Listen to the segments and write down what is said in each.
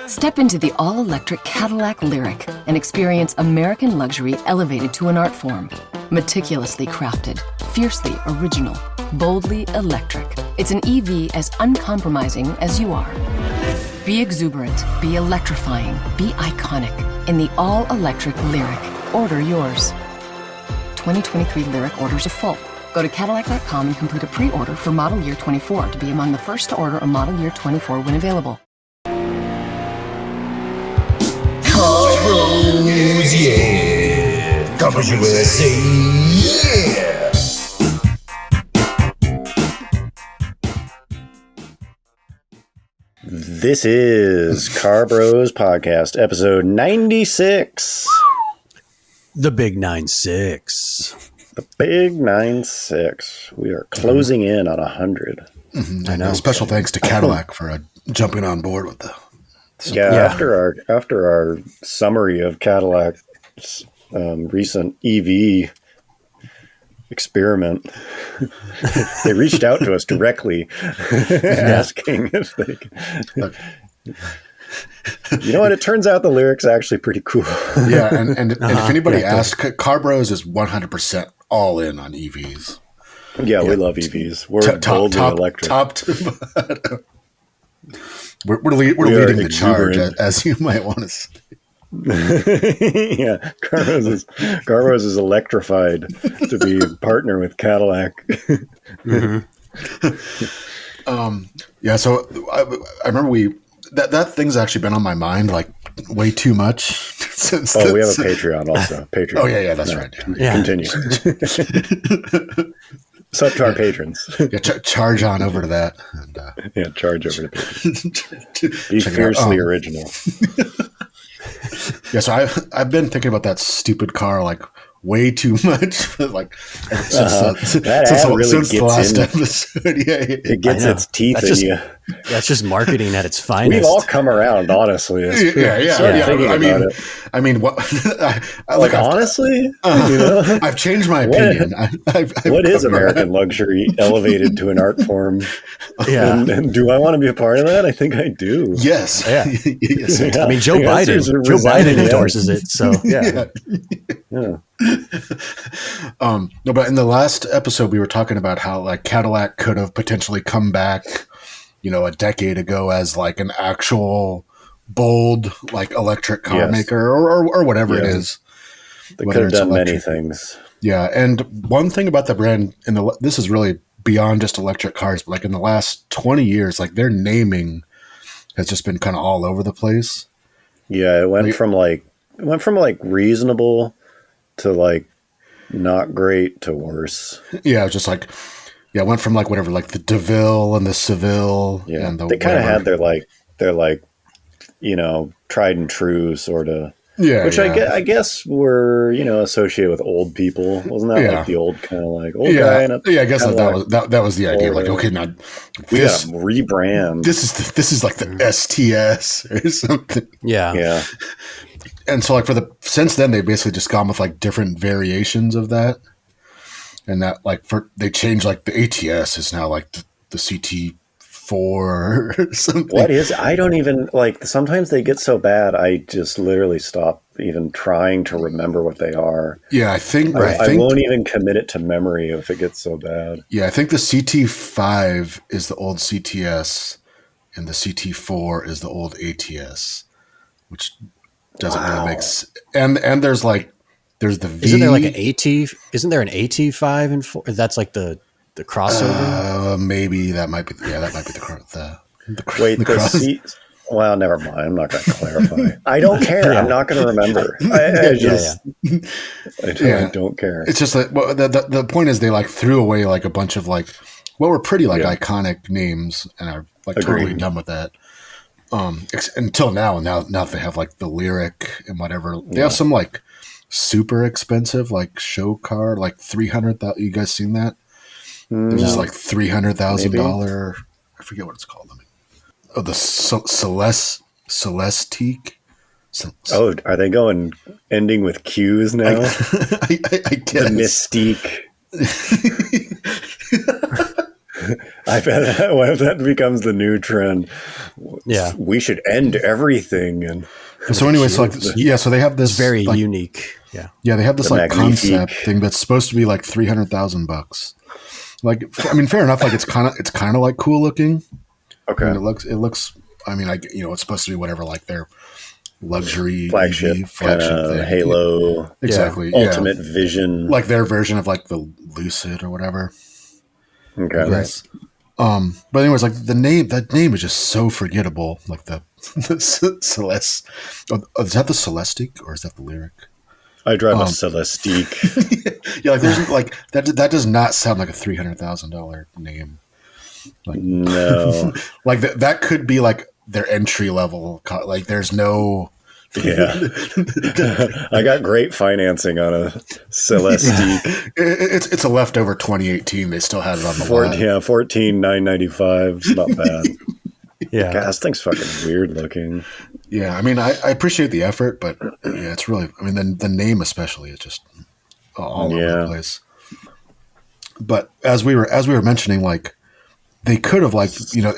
Step into the all-electric Cadillac Lyric and experience American luxury elevated to an art form. Meticulously crafted, fiercely original, boldly electric. It's an EV as uncompromising as you are. Be exuberant, be electrifying, be iconic in the all-electric Lyric. Order yours. 2023 Lyric orders are full. Go to Cadillac.com and complete a pre-order for model year 24 to be among the first to order a model year 24 when available. Crossroads, yeah. Covers USA, yeah. This is Car Bros Podcast, episode 96. The Big 96. The Big 96. We are closing in on 100. Mm-hmm. I know. Special thanks to Cadillac for jumping on board with the. After our summary of Cadillac's recent EV experiment, they reached out to us directly, asking if they could. You know what? It turns out the Lyric's actually pretty cool. Yeah, and if anybody asked, Car Bros is 100% all in on EVs. Yeah, we love EVs. We're boldly electric. Top to bottom. We're leading the charge, as you might want to say. Yeah, Carlos is electrified to be a partner with Cadillac. Mm-hmm. Yeah, so I remember that thing's actually been on my mind like way too much since. Oh, we have a Patreon also. Patreon. Oh yeah, that's right. Yeah. Continue. It's up to our patrons. Yeah, charge on over to that. And, charge over to patrons. Be fiercely original. Yeah, so I've been thinking about that stupid car like way too much, like since the last episode. Yeah, it gets its teeth in you. That's just marketing at its finest. We've all come around, honestly. Yeah. I mean, what? Honestly, I've changed my opinion. What is American luxury elevated to an art form? Yeah, and do I want to be a part of that? I think I do. Yes. Yeah. Yes. I mean, Joe Biden endorses it. So yeah. No, but in the last episode, we were talking about how like Cadillac could have potentially come back, a decade ago as like an actual bold like electric car maker or whatever it is. They could have done many things. Yeah, and one thing about the brand, this is really beyond just electric cars, but like in the last 20 years, like their naming has just been kind of all over the place. Yeah, it went from reasonable to like not great to worse. Yeah, it was just like, it went from like whatever, like the DeVille and the Seville. Yeah, and they kind of had their tried and true sort of. Yeah, which I guess were associated with old people, wasn't that like the old kind of like old guy? I guess that was the idea. Like, okay, now we got to rebrand. This is like the STS or something. Yeah. And so, like since then, they basically just gone with like different variations of that, and that like they changed like the ATS is now like the CT4 or something. What is? I don't even like. Sometimes they get so bad, I just literally stop even trying to remember what they are. Yeah, I think I won't even commit it to memory if it gets so bad. Yeah, I think the CT5 is the old CTS, and the CT4 is the old ATS, which doesn't really make sense. And there's the V. Isn't there like an AT? Isn't there an AT5 and 4? That's like the crossover. Maybe that might be. Yeah, that might be the Wait, the C. Well, never mind. I'm not going to clarify. I don't care. I'm not going to remember. I don't care. It's just that the point is they like threw away like a bunch of like what were pretty like iconic names and are like totally done with that. Until now they have like the Lyric and whatever. They have some like super expensive like show car, like 300,000. You guys seen that? There's just like $300,000. I forget what it's called. The Celestique. Are they ending with Q's now? I guess. The Mystique. I bet what if that becomes the new trend? Yeah. We should end everything. And so anyway, so they have this Very like, unique. Yeah. Yeah, they have this The like magnifique. concept thing that's supposed to be like $300,000. Like, I mean, fair enough. Like, it's kind of like cool looking. okay, I mean, it looks. I mean, it's supposed to be whatever, like their luxury flagship, EV, flagship thing. Halo, Exactly. Ultimate Vision, Like their version of like the Lucid or whatever. okay, Yes. But anyways, like that name is just so forgettable. Like the Celeste. Oh, is that the Celestique or is that the Lyric? I drive a Celestique. Yeah, like there's like that does not sound like a $300,000 name. Like, No, like that could be like their entry level. Like there's no. yeah, I got great financing on a Celestique. It's a leftover 2018. They still had it on the lot. Yeah, 14,995. It's not bad. Yeah. God, this thing's fucking weird looking. Yeah, I mean, I appreciate the effort, but yeah, it's really. I mean, the name especially is just all over the place. But as we were mentioning, like they could have like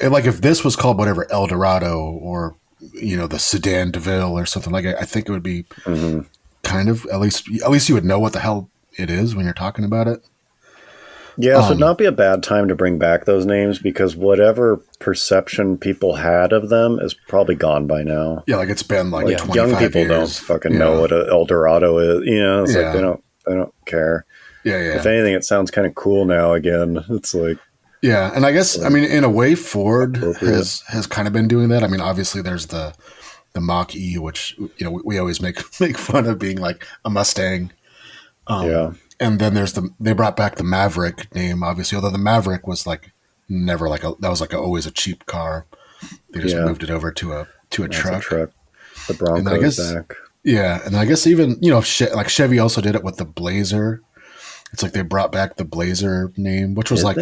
like if this was called whatever El Dorado or the Sedan DeVille or something like it, I think it would be kind of at least you would know what the hell it is when you're talking about it. Yeah, so it'd not be a bad time to bring back those names because whatever perception people had of them is probably gone by now. Yeah, like it's been like 25 young people years. don't fucking know what an El Dorado is. It's like they don't care. Yeah, yeah. If anything, it sounds kind of cool now again. It's like yeah, and I guess I mean in a way Ford has kind of been doing that. I mean, obviously there's the Mach E, which we always make fun of being like a Mustang. yeah. And then they brought back the Maverick name, obviously, although the Maverick was like never like that was like always a cheap car. They just moved it over to a truck. The Bronco's back. Yeah, and I guess even like Chevy also did it with the Blazer. It's like they brought back the Blazer name, which was the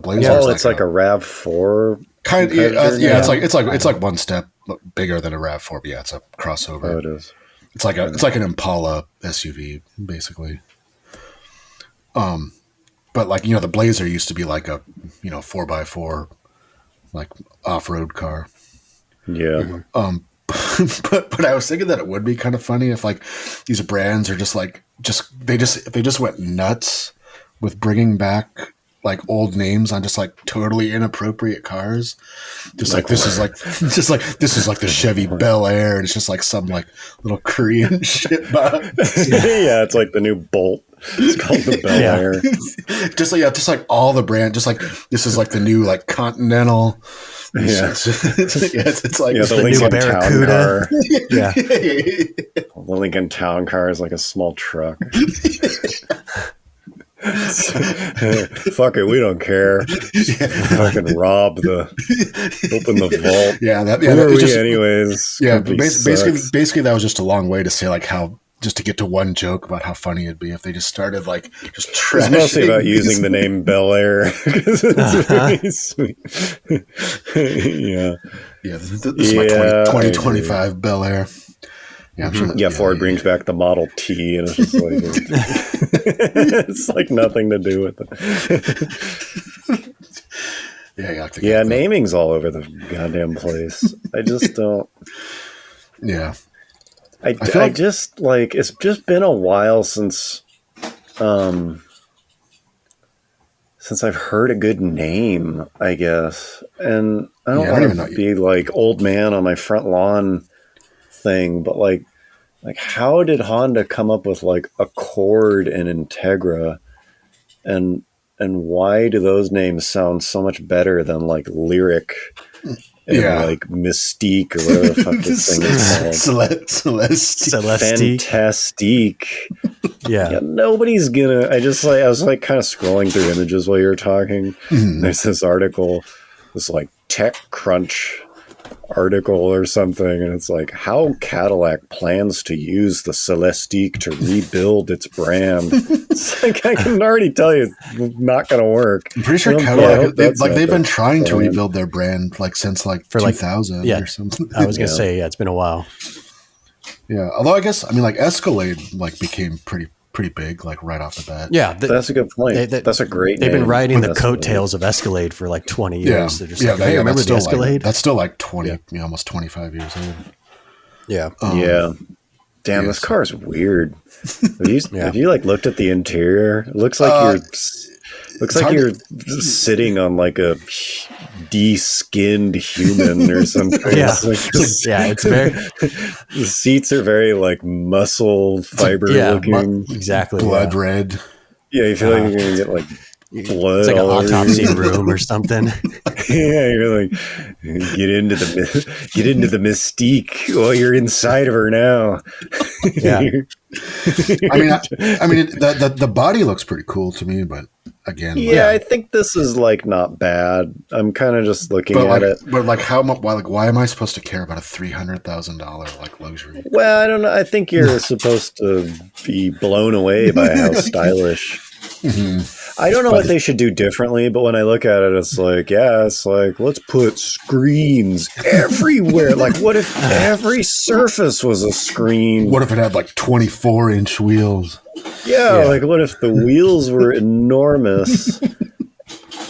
Blazer. Oh, it's like a RAV4 kind of. Yeah, it's like one step bigger than a RAV4, but yeah, it's a crossover. Oh, it is. It's like an Impala SUV, basically. But like the Blazer used to be like a 4x4 like off-road car. Yeah. But I was thinking that it would be kind of funny if like these brands are if they just went nuts with bringing back like old names on just like totally inappropriate cars. This is like the Chevy Bel Air, and it's just like some like little Korean shit box. Yeah, it's like the new Bolt. It's called the Bel Air. just like all the brand, just like this is like the new like Continental. Yeah, it's like the Lincoln Town car. Yeah, the Lincoln Town car is like a small truck. Fuck it, we don't care. Fucking open the vault. Yeah, who are we anyways? Yeah, basically that was just a long way to say like how just to get to one joke about how funny it'd be if they just started like just trashing. It's mostly about using the name Bel Air because it's really sweet. Yeah, this is my 2025 Bel Air. Yeah, I'm sure. Yeah, Ford brings back the Model T, and it's just like it's like nothing to do with it. Yeah, naming's all over the goddamn place. I just don't. Yeah, I just like it's just been a while since I've heard a good name, I guess, and I don't want to be like old man on my front lawn thing, but like how did Honda come up with like Accord and Integra, and why do those names sound so much better than like Lyric and like Mystique or whatever the fuck this thing is called? Celestique. Fantastique. Yeah, nobody's gonna. I was like kind of scrolling through images while you were talking. There's this article, this like TechCrunch article or something, and it's like how Cadillac plans to use the Celestique to rebuild its brand. It's like I can already tell you it's not going to work. I'm pretty sure Cadillac they've been trying to rebuild their brand like since like 2000 or something. I was going to say it's been a while. Yeah, although I guess I mean like Escalade like became pretty pretty big, like right off the bat. Yeah, that's a good point. That's a great They've name. been riding the coattails of Escalade for like 20 years. Yeah, They're just hey, remember the Escalade? That's still like 20, almost 25 years old. Yeah. Damn, this car is weird. Have you like looked at the interior? It looks like you're sitting on like a de-skinned human or something. It's very. The seats are very like muscle fiber looking, exactly blood red. Yeah, you feel like you're gonna get like blood. It's like an autopsy you. room or something. Yeah, you're like get into the mystique. Well, you're inside of her now. Yeah. I mean, the body looks pretty cool to me, but again, I think this is like not bad. I'm kind of just looking at it, but like how much? Why am I supposed to care about a $300,000 like luxury? Well, I don't know. I think you're supposed to be blown away by how stylish. Mm-hmm. I don't know what they should do differently, but when I look at it, it's like let's put screens everywhere. Like, what if every surface was a screen? What if it had like 24-inch wheels? Yeah, like what if the wheels were enormous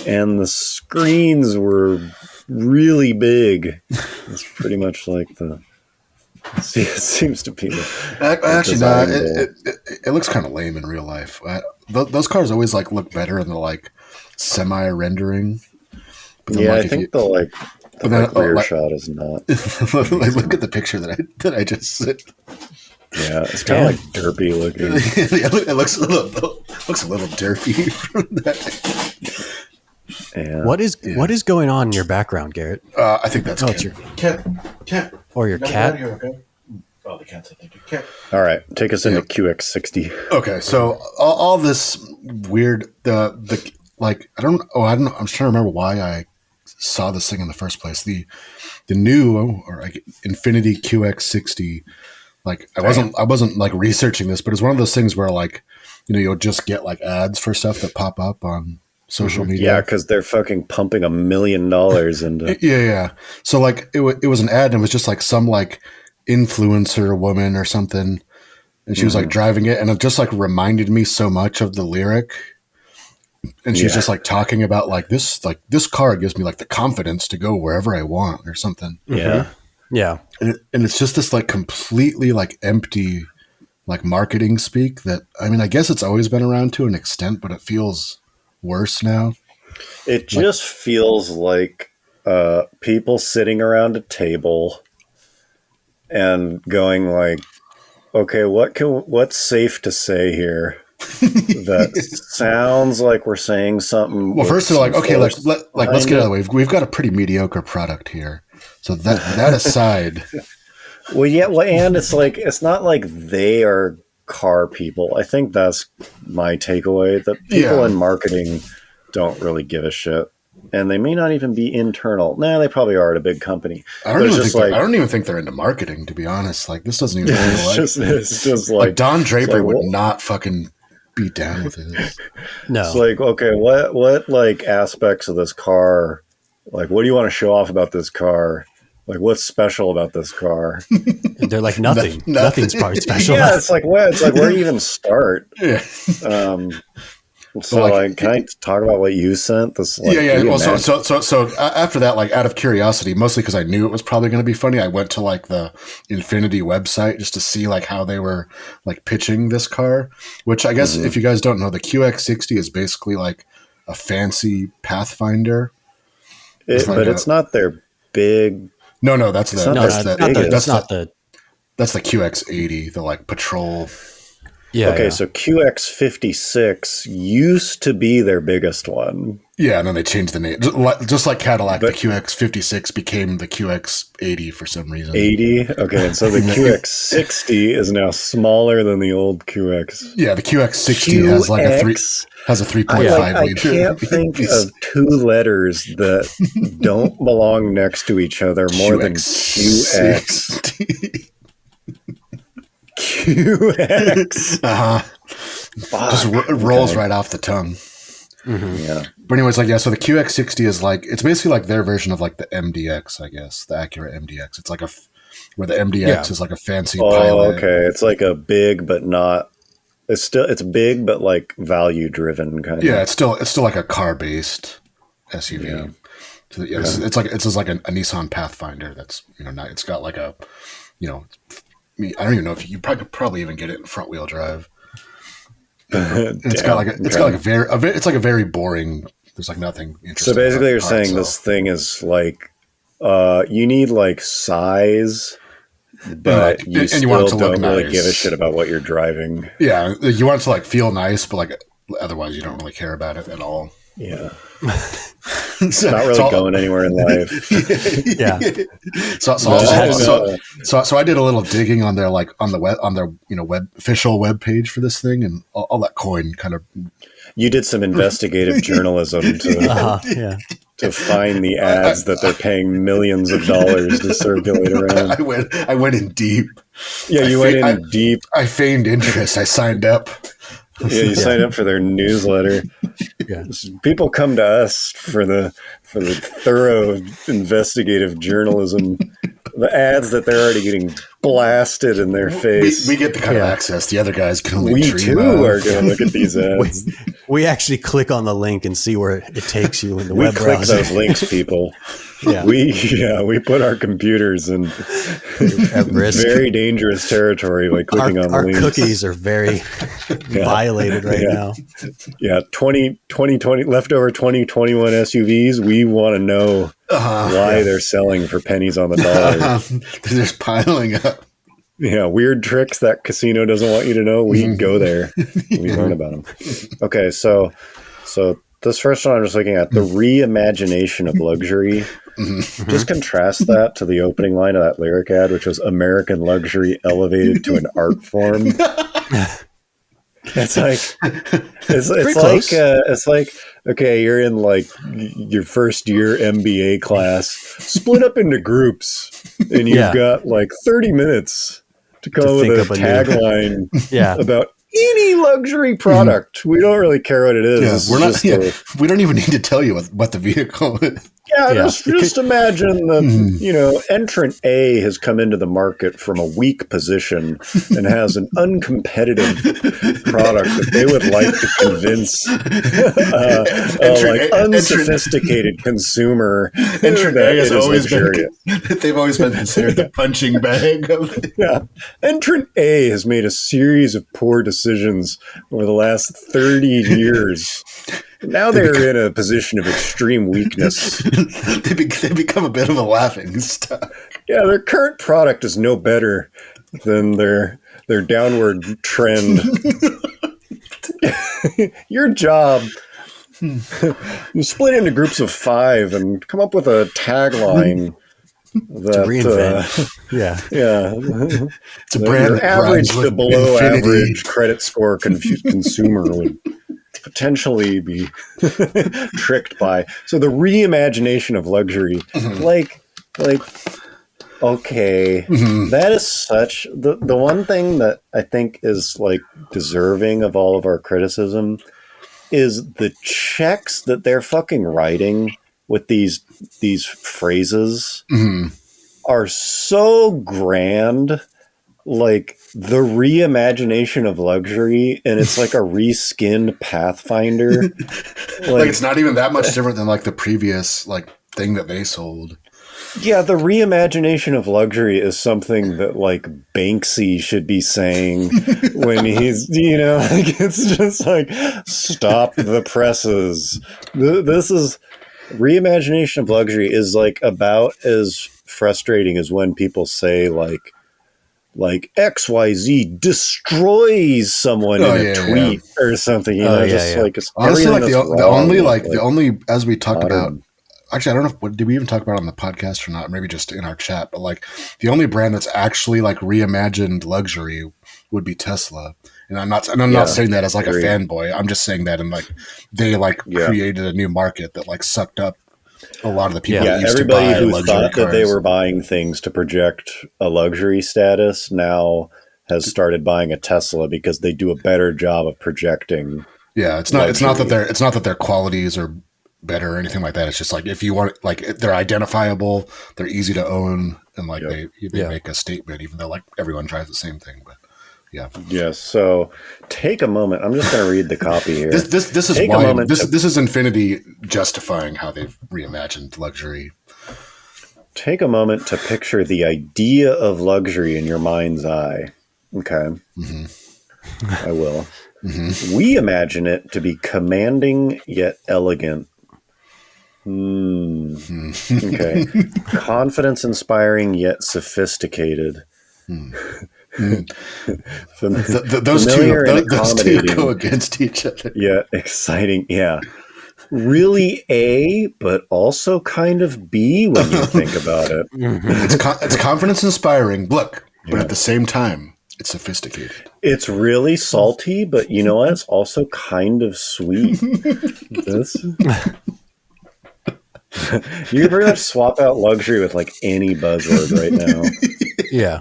and the screens were really big? It's pretty much like it seems to be. Actually, no, it looks kind of lame in real life. Those cars always like look better in the like semi-rendering. But then, I think the rear shot is not. Like, look at the picture that I just sent. Yeah, it's kind of like derpy looking. It looks a little derpy from that. Yeah. What is going on in your background, Garrett? I think that's your cat. Or your cat? Okay. Oh, the cat's I think. Cat. All right, take us into QX60. Okay, so all this weird the like I don't know. I'm trying to remember why I saw this thing in the first place. The new Infiniti QX60. Like I wasn't like researching this, but it's one of those things where like you'll just get like ads for stuff that pop up on social media. Yeah, because they're fucking pumping $1 million into. Yeah. So like it was an ad, and it was just like some like influencer woman or something, and she was like driving it, and it just like reminded me so much of the lyric. And she's just like talking about like this car gives me like the confidence to go wherever I want or something. Yeah. Yeah. And it's just this like completely like empty like marketing speak that, I mean, I guess it's always been around to an extent, but it feels worse now. It just feels like people sitting around a table and going like, okay, what's safe to say here? That sounds like we're saying something. Well, first they're like, okay, let's get it out of the way. We've got a pretty mediocre product here. So that aside. Well, yeah, and it's not like they are car people. I think that's my takeaway, that people in marketing don't really give a shit. And they may not even be internal. Nah, they probably are at a big company. I don't even think they're into marketing, to be honest. Like, this doesn't even it's just like Don Draper would not fucking be down with it. No. It's like, okay, what like aspects of this car, like what do you want to show off about this car? Like, what's special about this car? They're like nothing. Nothing's probably special. Yeah, it's like where do you even start? Yeah. So, like, can I talk about what you sent? This, like, Well, so after that, like, out of curiosity, mostly because I knew it was probably going to be funny, I went to like the Infiniti website just to see like how they were like pitching this car. Which I guess if you guys don't know, the QX60 is basically like a fancy Pathfinder. It's not their big. No, that's the QX80, the like patrol. Yeah. Okay, so QX56 used to be their biggest one. Yeah, and then they changed the name. Just like Cadillac, the QX56 became the QX80 for some reason. 80? Okay, and so the QX60 is now smaller than the old QX. Yeah, the QX60 has like a 3.5 liter. I can't think of two letters that don't belong next to each other more than QX. QX. Just rolls right off the tongue. Yeah. But anyways, like, so the QX60 is like, it's basically like their version of like the MDX, I guess, the Acura MDX. It's like where the MDX is like a fancy pilot. Okay. It's like a big but not it's big, but like value driven kind of. Yeah, it's still like a car based SUV. Yeah. So, it's like a Nissan Pathfinder. That's it's got like a I don't even know if you probably even get it in front wheel drive. It's got a very boring. There's like nothing interesting. So basically, you're saying this thing is like you need like size. But you still don't really give a shit about what you're driving. Yeah, you want it to like feel nice, but like otherwise you don't really care about it at all. Yeah, it's not really going anywhere in life. Yeah. So I did a little digging on their official web page for this thing, and I'll let Coyne kind of. You did some investigative journalism to find the ads that they're paying millions of dollars to circulate around. I went in deep. Yeah, you went in deep. I feigned interest. I signed up. Yeah, you signed up for their newsletter. Yeah. People come to us for the thorough investigative journalism. The ads that they're already getting blasted in their face. We get the kind of access the other guys can only dream of. We too are going to look at these ads. We actually click on the link and see where it takes you in the web browser. We click those links, people. Yeah. We put our computers in very dangerous territory by clicking on the links. Our cookies are very violated right now. Yeah, 2020 leftover 2021 SUVs. We want to know why they're selling for pennies on the dollar. They're just piling up. Yeah, weird tricks that casino doesn't want you to know. We go there. We learn about them. Okay, so this first one I'm just looking at, the reimagination of luxury. Mm-hmm. Just contrast that to the opening line of that lyric ad, which was American luxury elevated to an art form. It's like okay, you're in like your first year MBA class, split up into groups, and you've got like 30 minutes to come up with a tagline about any luxury product. We don't really care what it is. Yeah, we don't even need to tell you what the vehicle is. Yeah, just imagine that, entrant A has come into the market from a weak position and has an uncompetitive product that they would like to convince unsophisticated consumer. Entrant A has always they've always been considered the punching bag of it. Yeah. Entrant A has made a series of poor decisions over the last 30 years. Now they're in a position of extreme weakness. They become a bit of a laughing stock. Yeah, their current product is no better than their downward trend. Your job, you split into groups of 5 and come up with a tagline. That, to reinvent. It's a brand that average to below average credit score consumer would potentially be tricked by. So the reimagination of luxury, okay, that is such the one thing that I think is like deserving of all of our criticism is the checks that they're fucking writing with these phrases are so grand. Like the reimagination of luxury, and it's like a reskinned Pathfinder. Like it's not even that much different than like the previous like thing that they sold. Yeah, the reimagination of luxury is something that like Banksy should be saying when he's, like it's just like stop the presses. This is reimagination of luxury is like about as frustrating as when people say like XYZ destroys someone in a tweet or something, like it's honestly like the only as we talked about. Actually, I don't know did we even talk about it on the podcast or not? Maybe just in our chat. But like the only brand that's actually like reimagined luxury would be Tesla. And I'm not saying that as like a fanboy. I'm just saying that they created a new market that like sucked up a lot of the people. Yeah, everybody who thought that they were buying things to project a luxury status now has started buying a Tesla because they do a better job of projecting. Yeah, it's not that their qualities are better or anything like that. It's just like if you want, like they're identifiable, they're easy to own, and like they make a statement, even though like everyone drives the same thing. But Yeah. Yes. So take a moment. I'm just going to read the copy here. This is take why this is Infinity justifying how they've reimagined luxury. Take a moment to picture the idea of luxury in your mind's eye. Okay. Mm-hmm. I will. Mm-hmm. We imagine it to be commanding yet elegant. Okay. Confidence inspiring yet sophisticated. Those two go against each other. Yeah, exciting. Yeah. Really A, but also kind of B when you think about it. It's confidence inspiring. Look, but at the same time, it's sophisticated. It's really salty, but you know what? It's also kind of sweet. You pretty much swap out luxury with like any buzzword right now. Yeah.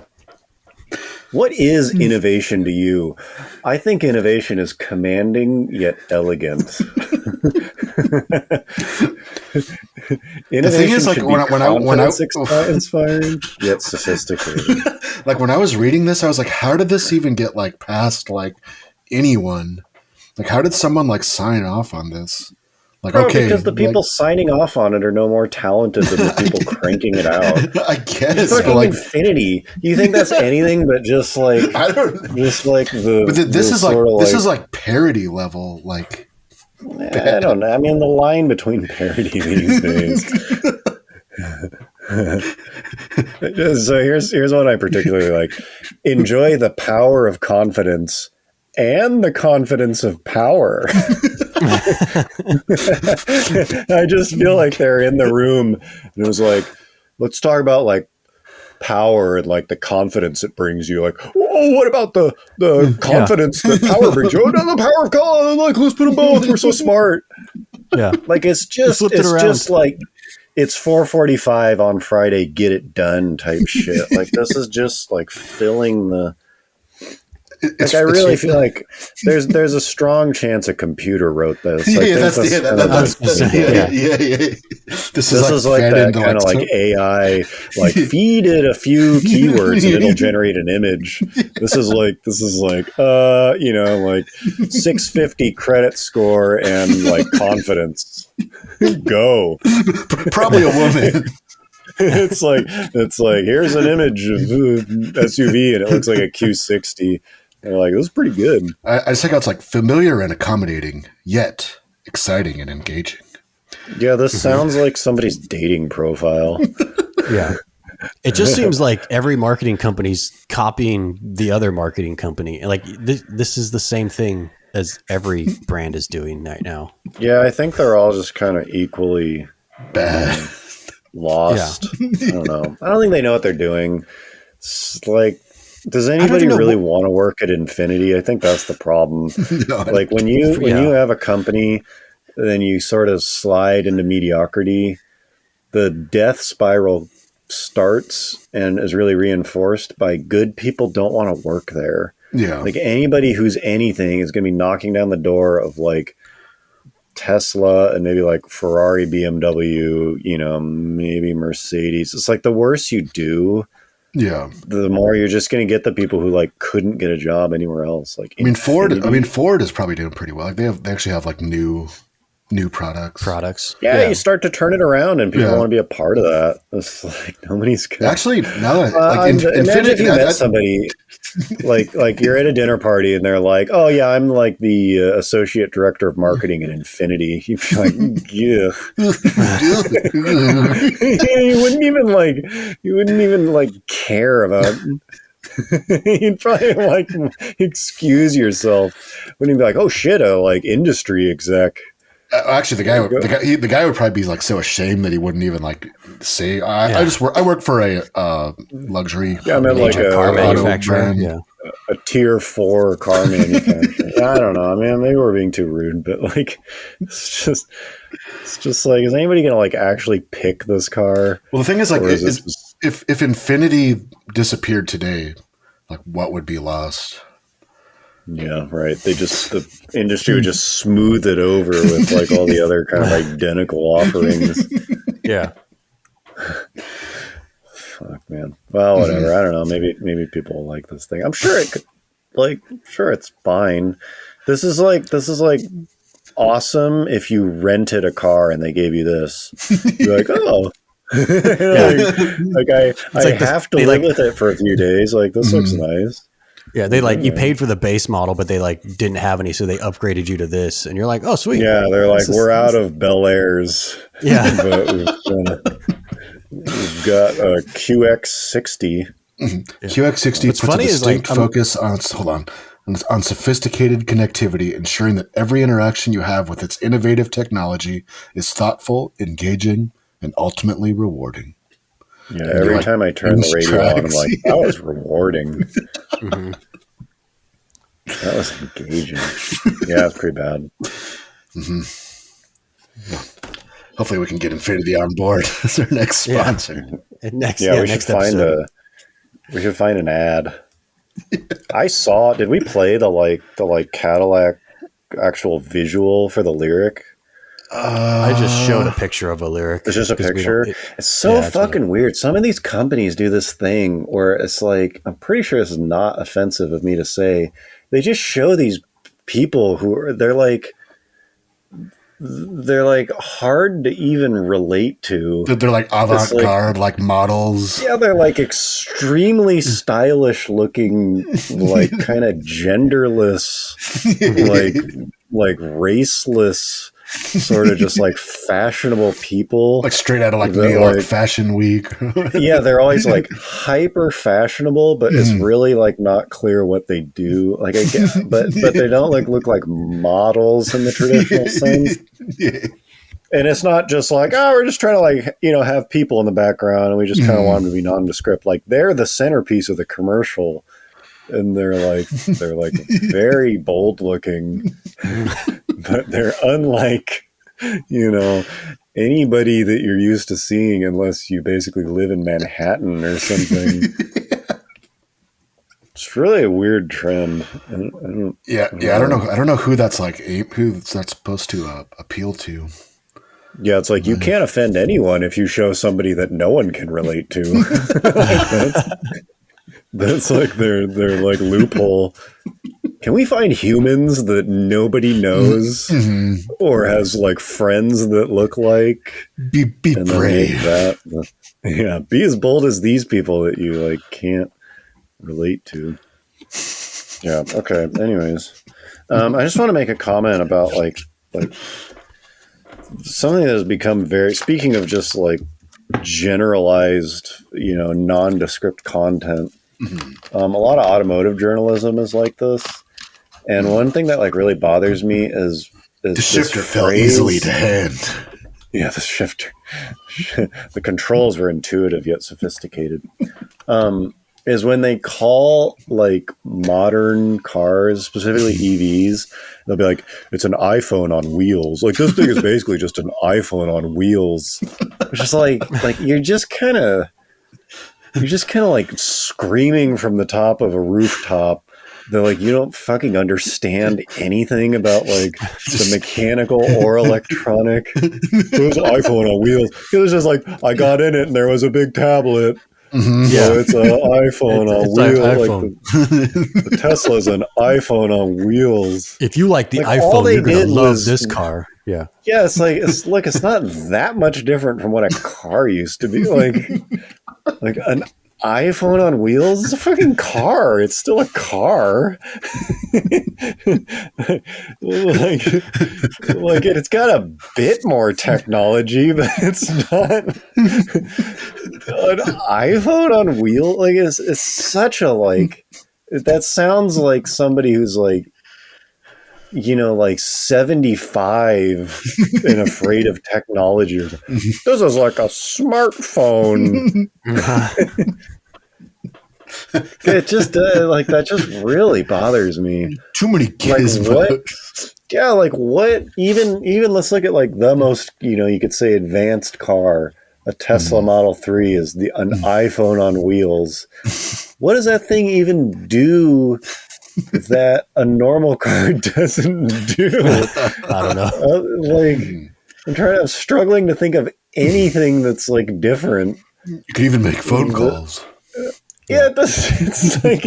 What is innovation to you? I think innovation is commanding yet elegant. The thing is, like when I inspiring yet sophisticated. Like when I was reading this, I was like, how did this even get like past like anyone? Like, how did someone like sign off on this? Like, okay, because the people signing off on it are no more talented than the people cranking it out. I guess, it's fucking like Infinity. You think that's anything but just like just like the. But this is like parody level. Like, I don't know. I mean, the line between parody these days. So here's what I particularly like. Enjoy the power of confidence and the confidence of power. I just feel like they're in the room and it was like, let's talk about like power and like the confidence it brings you. Like, oh, what about the confidence that power brings you? Oh, no, the power of God. Like, let's put them both. We're so smart. Yeah. Like it's just like it's 4:45 on Friday. Get it done type shit. Like this is just like filling the. Like I really feel like there's a strong chance a computer wrote this. This is like that kind of like AI, like feed it a few keywords and it'll generate an image. This is like you know, like 650 credit score and like confidence. Go. Probably a woman. It's like here's an image of SUV and it looks like a Q60. And like, this is pretty good. I just think it's like familiar and accommodating, yet exciting and engaging. Yeah, this sounds like somebody's dating profile. Yeah. It just seems like every marketing company's copying the other marketing company. Like this is the same thing as every brand is doing right now. Yeah, I think they're all just kind of equally bad. Lost. Yeah. I don't know. I don't think they know what they're doing. It's like, does anybody really want to work at Infinity? I think that's the problem. No, like when you have a company, then you sort of slide into mediocrity. The death spiral starts and is really reinforced by good people don't want to work there. Yeah. Like anybody who's anything is going to be knocking down the door of like Tesla and maybe like Ferrari, BMW, you know, maybe Mercedes. It's like the worse you do, the more you're just going to get the people who like couldn't get a job anywhere else. Like Ford is probably doing pretty well. Like they actually have like new products. Yeah, you start to turn it around and people want to be a part of that. It's like nobody's good. Actually, now that like imagine if you met somebody like you're at a dinner party and they're like, "Oh yeah, I'm like the associate director of marketing at Infinity." You'd be like, "Yeah." You wouldn't even like care about. You'd probably like excuse yourself. Wouldn't even be like, "Oh shit, a like industry exec." Actually, the guy would probably be like so ashamed that he wouldn't even like say. I work for a luxury. Yeah, I meant like a car manufacturer. A tier 4 car manufacturer. I don't know. I mean, maybe we're being too rude, but like, it's just like, is anybody gonna like actually pick this car? Well, the thing is, like, if Infinity disappeared today, like, what would be lost? Yeah, right. The industry would just smooth it over with like all the other kind of identical offerings. Yeah. Fuck, man. Well, whatever. I don't know. Maybe people will like this thing. I'm sure it could. like, sure, it's fine. This is like awesome if you rented a car and they gave you this. You're like, oh. I have to live with it for a few days. Like, this looks nice. Yeah, they you paid for the base model, but they didn't have any, so they upgraded you to this, and you're like, oh, sweet. Yeah, they're like, we're out of Bel Airs. Yeah, but we've got a QX60. QX60 puts a distinct focus on sophisticated connectivity, ensuring that every interaction you have with its innovative technology is thoughtful, engaging, and ultimately rewarding. Yeah, every time I turn the radio on, I'm like, that was rewarding. That was engaging. Yeah, it's pretty bad. Hopefully we can get Infinity on board as our next sponsor. We should find an ad. Did we play the Cadillac actual visual for the Lyric? I just showed a picture of a Lyric. It's just a picture. It's so fucking weird. Some of these companies do this thing where it's like, I'm pretty sure this is not offensive of me to say. They just show these people they're hard to even relate to. They're like avant-garde, like models. Yeah, they're like extremely stylish looking, like kind of genderless, like raceless, sort of just like fashionable people. Like straight out of like New York Fashion Week. Yeah, they're always like hyper fashionable, but it's really like not clear what they do. Like I guess, but they don't look like models in the traditional sense. Yeah. And it's not just like, oh, we're just trying to have people in the background and we just kind of want them to be nondescript. Like they're the centerpiece of the commercial. And they're like very bold looking, but they're unlike, anybody that you're used to seeing unless you basically live in Manhattan or something. It's really a weird trend. I don't know who that's supposed to appeal to. Yeah, it's like you can't offend anyone if you show somebody that no one can relate to. That's like their like loophole. Can we find humans that nobody knows or has like friends that look like? Be brave. Be as bold as these people that you like can't relate to. Yeah. Okay. Anyways, I just want to make a comment about like something that has become speaking of just like generalized, nondescript content. A lot of automotive journalism is like this, and one thing that like really bothers me is the shifter fell easily to hand. Yeah, the shifter. The controls were intuitive yet sophisticated. Is when they call like modern cars, specifically EVs, they'll be like, "It's an iPhone on wheels." Like this thing is basically just an iPhone on wheels. It's just like you're just kind of like screaming from the top of a rooftop. They're like, you don't fucking understand anything about like the mechanical or electronic. It was an iPhone on wheels. It was just like, I got in it and there was a big tablet. So it's an iPhone on wheels. Like the Tesla's an iPhone on wheels. If you like the iPhone, you're going to love this car. Yeah. Yeah, it's not that much different from what a car used to be. Like an iPhone on wheels is a fucking car. It's still a car. It's got a bit more technology, but it's not an iPhone on wheels. Like it's such a like. That sounds like somebody who's like, like 75 and afraid of technology. This is like a smartphone. It just that just really bothers me. Too many kids. What? Even let's look at like the most you could say advanced car. A Tesla Model 3 is an iPhone on wheels. What does that thing even do that a normal car doesn't do? I don't know. I'm struggling to think of anything that's like different. You could even make phone calls. Yeah, it's like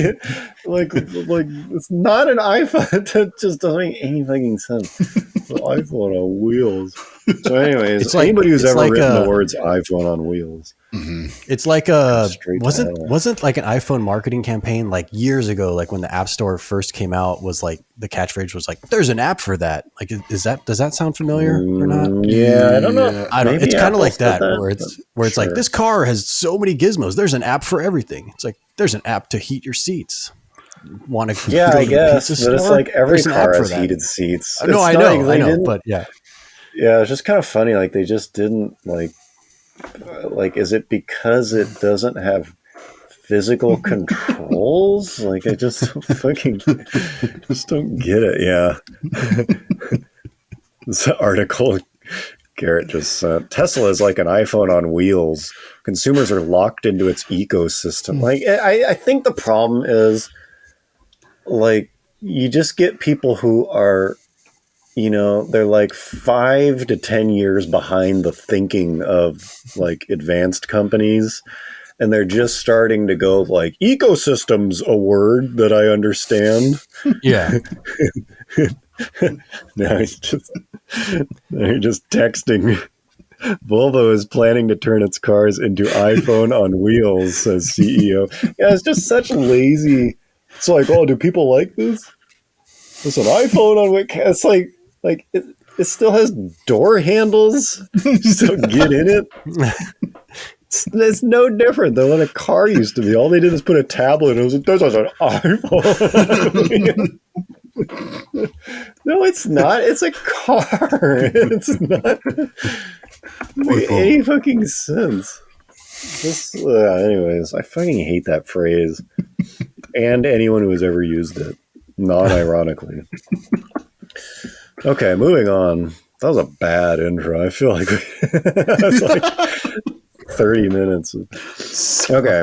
it's not an iPhone. That just doesn't make any fucking sense. The iPhone on wheels. So, anyways, anybody who's ever written the words "iPhone on wheels," it's like wasn't like an iPhone marketing campaign like years ago, like when the App Store first came out, was like the catchphase was like, "There's an app for that." Like, does that sound familiar or not? Yeah, I don't know. It's kind of like that, where it's like, this car has so many gizmos. There's an app for everything. It's like, there's an app to heat your seats. Want to? Yeah, I guess, but it's like every car has heated seats. No, I know, but yeah. Yeah, it's just kind of funny. Like, they just didn't like, is it because it doesn't have physical controls? Like, I just fucking just don't get it. Yeah. This article Garrett just sent. Tesla is like an iPhone on wheels. Consumers are locked into its ecosystem. Like, I think the problem is, like, you just get people who are, they're like 5 to 10 years behind the thinking of like advanced companies. And they're just starting to go like, ecosystem's a word that I understand. Yeah. Now they're just texting. Volvo is planning to turn its cars into iPhone on wheels, says CEO. Yeah, it's just such lazy. It's like, oh, do people like this? It's an iPhone on what? It's like it still has door handles. You still get in it. It's no different than what a car used to be. All they did is put a tablet and it was like, there's an iPhone. No, it's not. It's a car. It's not make any fucking sense. Anyways, I fucking hate that phrase. And anyone who has ever used it, non-ironically. Okay, moving on. That was a bad intro. I feel like that's like 30 minutes. Okay,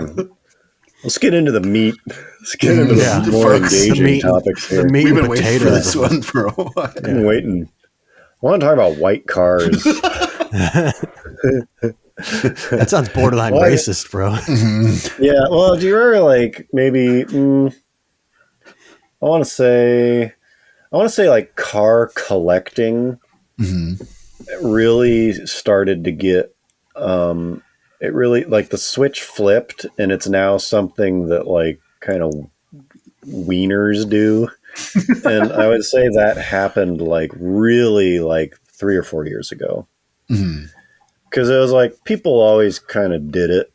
let's get into the meat. Let's get into the more engaging topics here. We've been waiting for this one for a while. I've been waiting. I want to talk about white cars. That sounds borderline racist, bro. Yeah, well, do you remember, like, maybe I want to say like car collecting really started to get it really, like, the switch flipped, and it's now something that like kind of wieners do. And I would say that happened like really like 3 or 4 years ago. Because it was like people always kind of did it.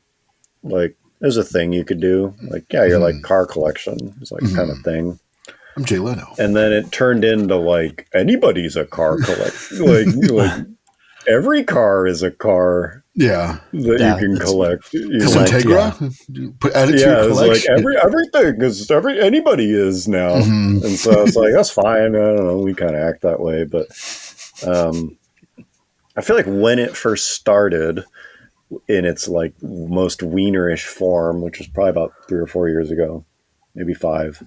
Like, there's a thing you could do. Like, yeah, you're like car collection. It's like kind of thing. I'm Jay Leno. And then it turned into like anybody's a car collector. like every car is a car. Yeah, that you can collect. Integra? Add it to your collection. It's like everything is anybody is now. And so it's like, that's fine. I don't know. We kind of act that way, but I feel like when it first started in its like most wienerish form, which was probably about 3 or 4 years ago, maybe 5.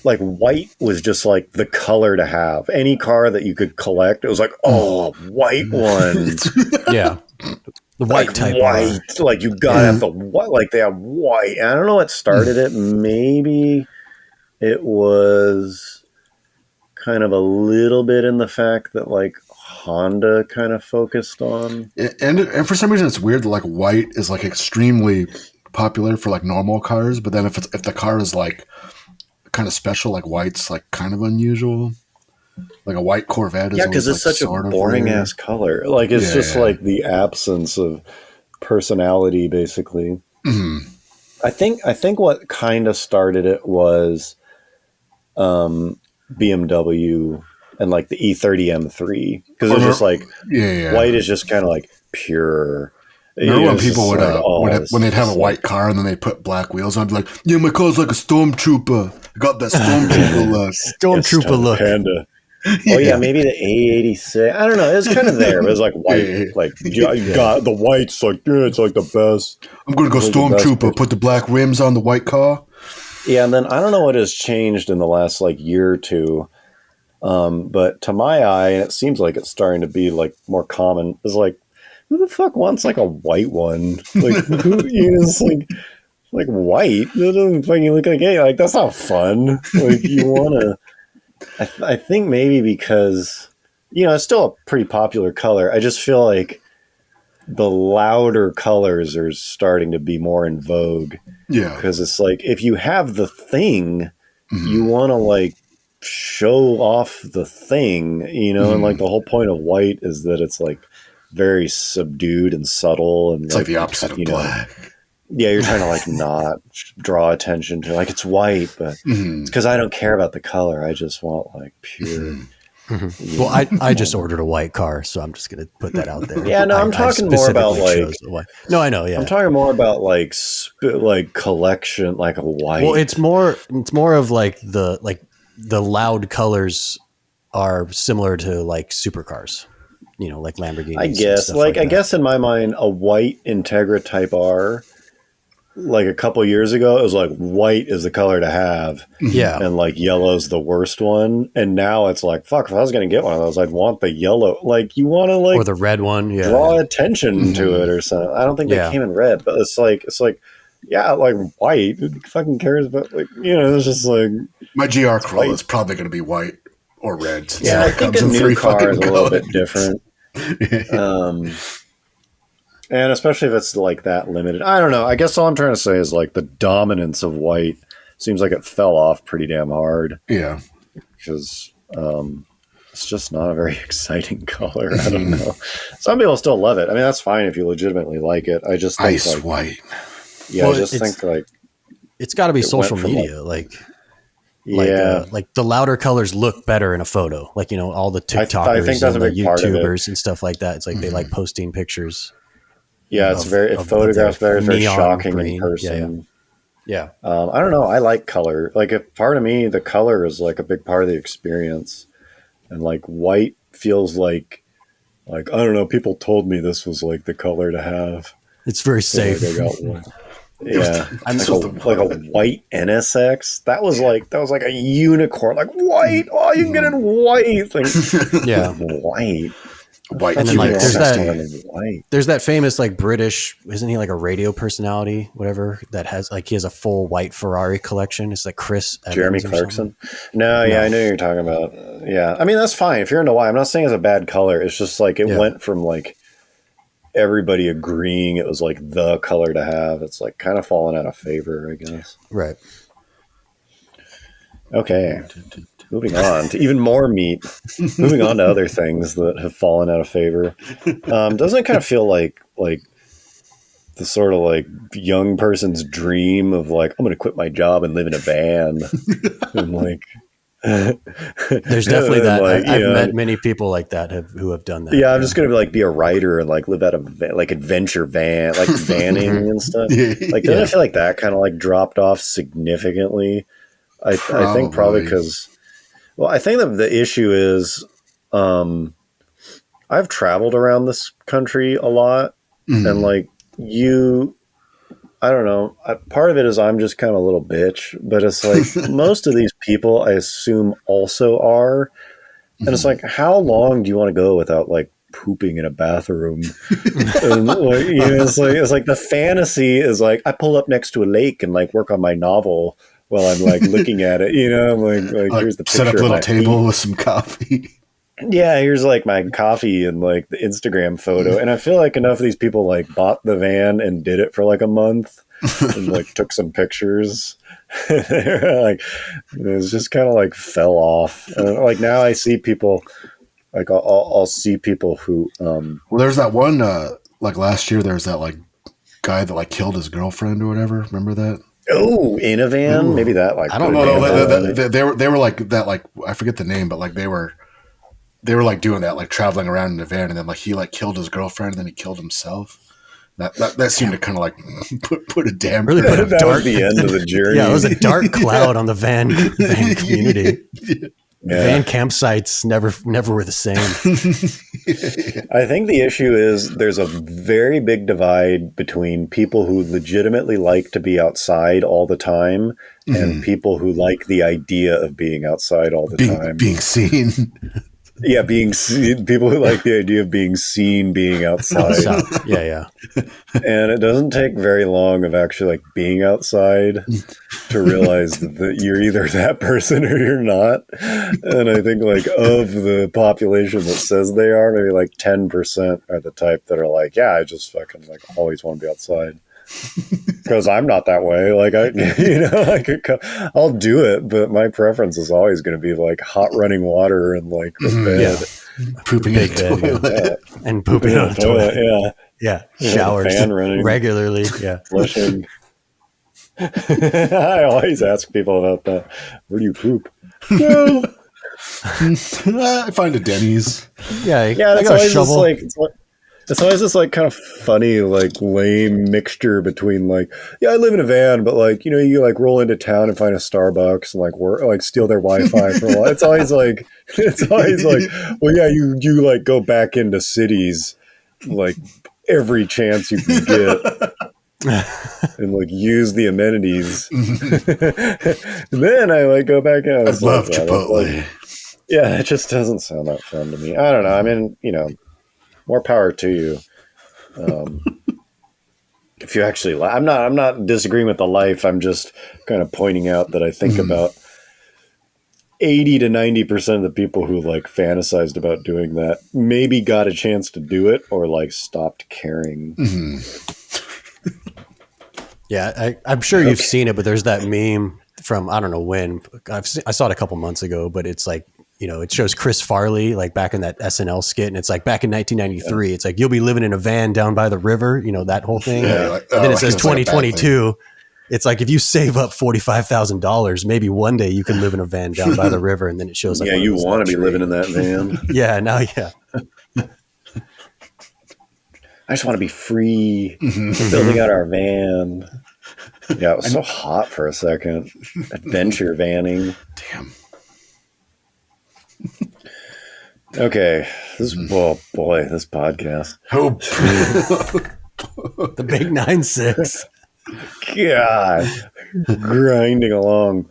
Like, white was just like the color to have. Any car that you could collect, it was like, oh, white one. Yeah. The white like type. White. Like, you gotta have the white. Like, they have white. And I don't know what started it. Maybe it was kind of a little bit in the fact that like Honda kind of focused on. And for some reason, it's weird that like white is like extremely popular for like normal cars. But then if the car is like kind of special, like white's like kind of unusual. Like a white Corvette is because it's like such a boring ass color. Like, it's just like the absence of personality, basically. I think what kind of started it was BMW and like the E30 M3, because it's just like white is just kind of like pure. Remember when people would when they'd have a white car and then they put black wheels on, like, yeah, my car's like a stormtrooper. I got that stormtrooper look. Stormtrooper look. Panda. Oh yeah, maybe the A86. I don't know. It was kind of there. It was like white. Like, you got the white's like, yeah, it's like the best. I'm gonna go stormtrooper. Put the black rims on the white car. Yeah, and then I don't know what has changed in the last like year or two, but to my eye, and it seems like it's starting to be like more common. Is like, who the fuck wants like a white one? Like, who is like? like white. That doesn't fucking look like anything. Like that's not fun. Like you want to. I think maybe because it's still a pretty popular color. I just feel like the louder colors are starting to be more in vogue. Yeah, because it's like if you have the thing, you want to like show off the thing, and like the whole point of white is that it's like very subdued and subtle, and it's like the opposite of black. Yeah, you're trying to like not draw attention to like it's white, but it's because I don't care about the color. I just want like pure. Well, I just ordered a white car, so I'm just gonna put that out there. Yeah, no, I'm talking more about like. No, I know. Yeah, I'm talking more about like collection, like a white. Well, it's more of like the loud colors are similar to like supercars, like Lamborghinis. I guess, I guess in my mind, a white Integra Type R. Like a couple years ago, it was like white is the color to have. Yeah. And like yellow's the worst one. And now it's like, fuck, if I was going to get one of those, I'd want the yellow. Like you want to like. Or the red one. Yeah. Draw attention to it or something. I don't think they came in red, but it's like, yeah, like white. Who fucking cares? But like, it's just like. My GR Corolla is probably going to be white or red. Yeah, I think a new car is a little bit different. And especially if it's like that limited. I don't know. I guess all I'm trying to say is like the dominance of white seems like it fell off pretty damn hard. Yeah. Because it's just not a very exciting color. I don't know. Some people still love it. I mean, that's fine if you legitimately like it. I just think ice like, white. Yeah, I just think like it's got to be social media. Like the louder colors look better in a photo. Like all the TikTokers I think that's and a the big part of YouTubers and stuff like that. It's like they like posting pictures. Yeah, it's it photographs better. It's very shocking in person. Yeah. I don't know. I like color. Like, if part of me, the color is like a big part of the experience, and like white feels like I don't know. People told me this was like the color to have. It's very safe. I got one. Yeah, like a white NSX. That was like a unicorn. Like white. Oh, you can get it in white. Like, yeah, white. White. And then like there's that famous like British, isn't he like a radio personality, whatever, that has like he has a full white Ferrari collection. It's like Chris Evans Jeremy Clarkson. No, yeah, I know you're talking about. Yeah, I mean that's fine if you're into white. I'm not saying it's a bad color. It's just like it went from like everybody agreeing it was like the color to have. It's like kind of fallen out of favor, I guess. Right. Okay. Moving on to even more meat. Moving on to other things that have fallen out of favor. Doesn't it kind of feel like the sort of like young person's dream of like, I'm going to quit my job and live in a van? And like, there's definitely that. Like, I've met many people like that who have done that. Yeah, I'm just going to like be a writer and like live out of like adventure van, like vanning and stuff. Like, doesn't it feel like that kind of like dropped off significantly? I think probably because. Well, I think that the issue is I've traveled around this country a lot, and like I don't know, part of it is I'm just kind of a little bitch, but it's like most of these people I assume also are, and it's like, how long do you want to go without like pooping in a bathroom? And, like, it's like the fantasy is like I pull up next to a lake and like work on my novel while I'm like looking at it, I'm like here's the picture. Set up a little table feet. with some coffee. Yeah, here's like my coffee and like the Instagram photo. And I feel like enough of these people like bought the van and did it for like a month and like took some pictures. Like it was just kind of like fell off. And like now I see people like I'll see people who well, there's that one like last year there's that like guy that like killed his girlfriend or whatever. Remember that? Oh, in a van? Ooh. Maybe that like I don't know. They were like that. Like I forget the name, but like they were like doing that, like traveling around in a van, and then like he like killed his girlfriend, and then he killed himself. That seemed to kind of like put a damn really put a that dark was the end of the journey. Yeah, it was a dark cloud on the van community. Yeah. Van campsites never were the same. I think the issue is there's a very big divide between people who legitimately like to be outside all the time and people who like the idea of being outside all the time. Being seen. Yeah, being seen, people who like the idea of being seen being outside. Yeah. And it doesn't take very long of actually like being outside to realize that you're either that person or you're not. And I think like of the population that says they are, maybe like 10% are the type that are like, yeah, I just fucking like always want to be outside. Because I'm not that way. Like I'll do it, but my preference is always going to be like hot running water and like a bed, pooping in the toilet, and pooping on a toilet. Yeah, showers fan running regularly. Yeah, flushing. I always ask people about that. Where do you poop? Well, I find a Denny's. Yeah. That's always just like. It's always this like kind of funny, like lame mixture between like, yeah, I live in a van, but like, you like roll into town and find a Starbucks and like like steal their Wi-Fi for a while. It's always like, well, yeah, you like go back into cities like every chance you can get and like use the amenities. And then I like go back out. I love Chipotle. Like, yeah, it just doesn't sound that fun to me. I don't know. I mean, more power to you. If you actually, I'm not disagreeing with the life. I'm just kind of pointing out that I think about 80 to 90% of the people who like fantasized about doing that maybe got a chance to do it or like stopped caring. Yeah, I'm sure you've seen it, but there's that meme from I don't know when. I saw it a couple months ago, but it's like. It shows Chris Farley like back in that SNL skit, and it's like back in 1993. Yeah. It's like you'll be living in a van down by the river, that whole thing. Yeah, and then it says 2022. It's like if you save up $45,000, maybe one day you can live in a van down by the river, and then it shows like you want to be living in that van. Yeah. I just want to be free, building out our van. Yeah, it was so hot for a second. Adventure vanning. Damn. Okay, this podcast. The big 9-6. God, grinding along.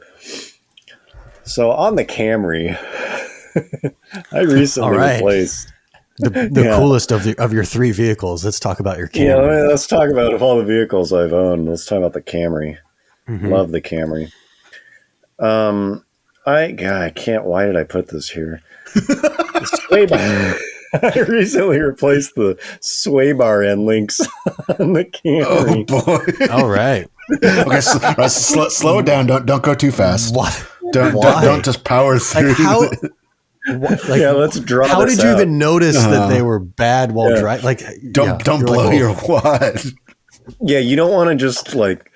So on the Camry, I recently replaced the coolest of your three vehicles. Let's talk about your Camry. Yeah, let's talk about of all the vehicles I've owned. Let's talk about the Camry. Love the Camry. I can't. Why did I put this here? Swaybar. I recently replaced the swaybar end links on the Camry. Oh boy! All right. Okay, slow it down. Don't go too fast. What? Don't just power through. Like how? Let's draw. How did you even notice that they were bad while driving? Like, don't blow your wad. Yeah, you don't want to just like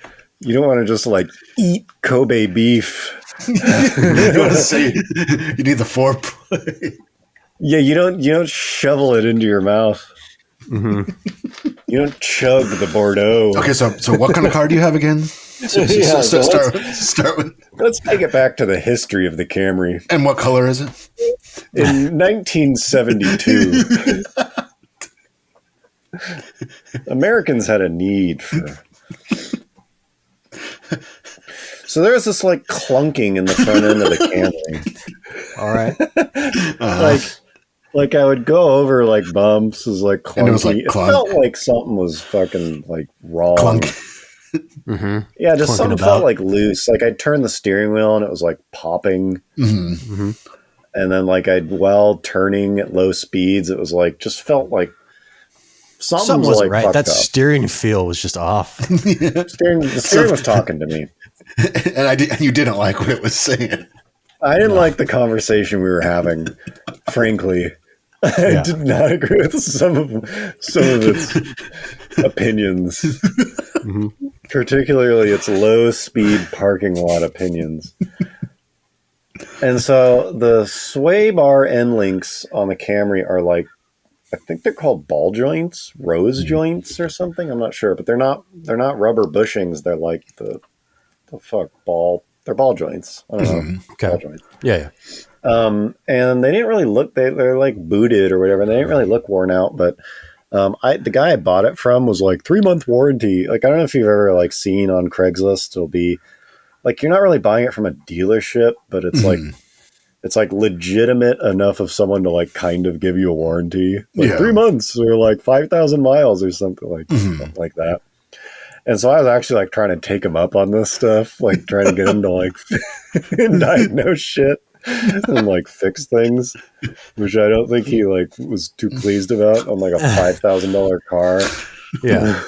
eat Kobe beef. You want to say you need the foreplay. Yeah, you don't shovel it into your mouth. You don't chug the Bordeaux. Okay, so what kind of car do you have again? Start with. Let's take it back to the history of the Camry. And what color is it? In 1972, Americans had a need for. So there's this like clunking in the front end of the Camry. All right. Like I would go over like bumps, is like clunky. And it was like it felt like something was fucking like wrong. Clunk. Yeah, just something felt like loose. Like I'd turn the steering wheel and it was like popping. And then like while turning at low speeds, it was like just felt like something was wasn't like right. That up. Steering feel was just off. The steering was talking to me. And you didn't like what it was saying. I didn't like the conversation we were having, frankly. I did not agree with some of its opinions, particularly its low-speed parking lot opinions. And so the sway bar end links on the Camry are like, I think they're called ball joints, rose joints or something. I'm not sure, but they're not rubber bushings. They're like the ball. They're ball joints. I don't know. Okay. Ball joints. Yeah. And they didn't really look. They're like booted or whatever. They didn't really look worn out. But the guy I bought it from was like 3-month warranty. Like I don't know if you've ever like seen on Craigslist. It'll be like you're not really buying it from a dealership, but it's like it's like legitimate enough of someone to like kind of give you a warranty, like 3 months or like 5,000 miles or something like that. And so I was actually like trying to take him up on this stuff, like trying to get him to like diagnose shit and like fix things, which I don't think he like was too pleased about on like a $5,000 car. Yeah.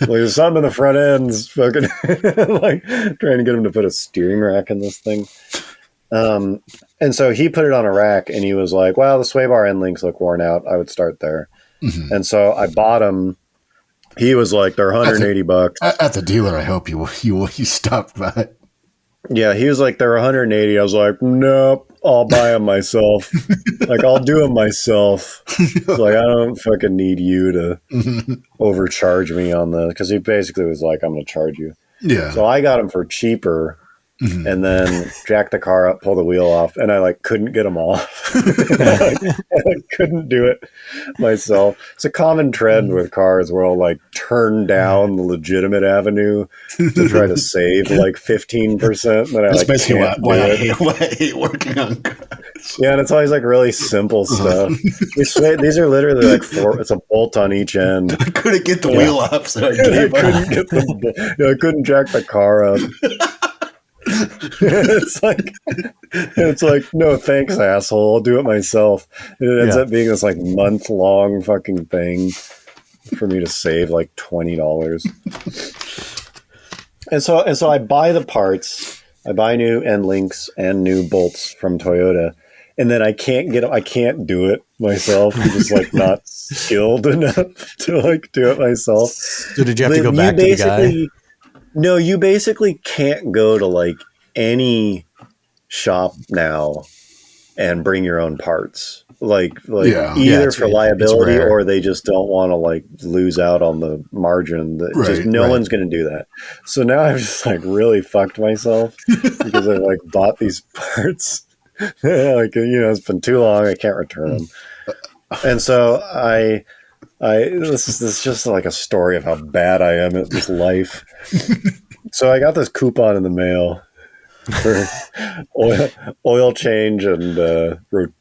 Like there's something in the front end's fucking like trying to get him to put a steering rack in this thing. And so he put it on a rack and he was like, well, the sway bar end links look worn out. I would start there. And so I bought him. He was like, they're $180 at the dealer. I hope you stopped by. Yeah. He was like, they're $180. I was like, nope, I'll buy them myself. Like I'll do them myself. Like I don't fucking need you to overcharge me on the, cause he basically was like, I'm going to charge you. Yeah. So I got him for cheaper. And then jacked the car up, pull the wheel off, and I like couldn't get them off. I couldn't do it myself. It's a common trend with cars where I'll like turn down the legitimate avenue to try to save like 15%. Then That's basically why I hate working on cars. Yeah, and it's always like really simple stuff. These are literally like it's a bolt on each end. I couldn't get the wheel up, so I couldn't jack the car up. it's like no thanks, asshole, I'll do it myself. And it ends up being this like month-long fucking thing for me to save like $20. and so I buy the parts, I buy new end links and new bolts from Toyota, and then I can't do it myself. I'm just like not skilled enough to like do it myself. So did you have to go back to the guy? No, you basically can't go to like any shop now and bring your own parts. Either for liability or they just don't want to like lose out on the margin. No one's going to do that. So now I've just like really fucked myself because I like bought these parts. Like, it's been too long. I can't return them. And so this is just like a story of how bad I am at this life. So I got this coupon in the mail for oil change and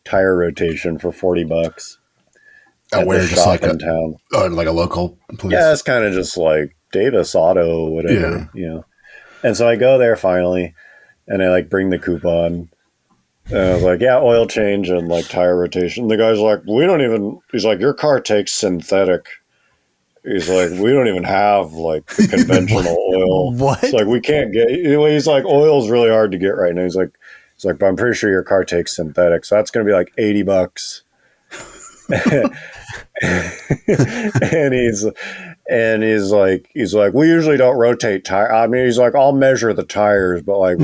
tire rotation for $40. Where just like in town, like a local place? Yeah, it's kind of just like Davis Auto, whatever, And so I go there finally, and I like bring the coupon. And I was like, yeah, oil change and like tire rotation. The guy's like, he's like, your car takes synthetic. He's like, we don't even have like the conventional oil. What? It's like, we can't get, he's like, oil's really hard to get right now. He's like, but I'm pretty sure your car takes synthetic. So that's going to be like $80. and he's like, we usually don't rotate tire. I mean, he's like, I'll measure the tires, but like,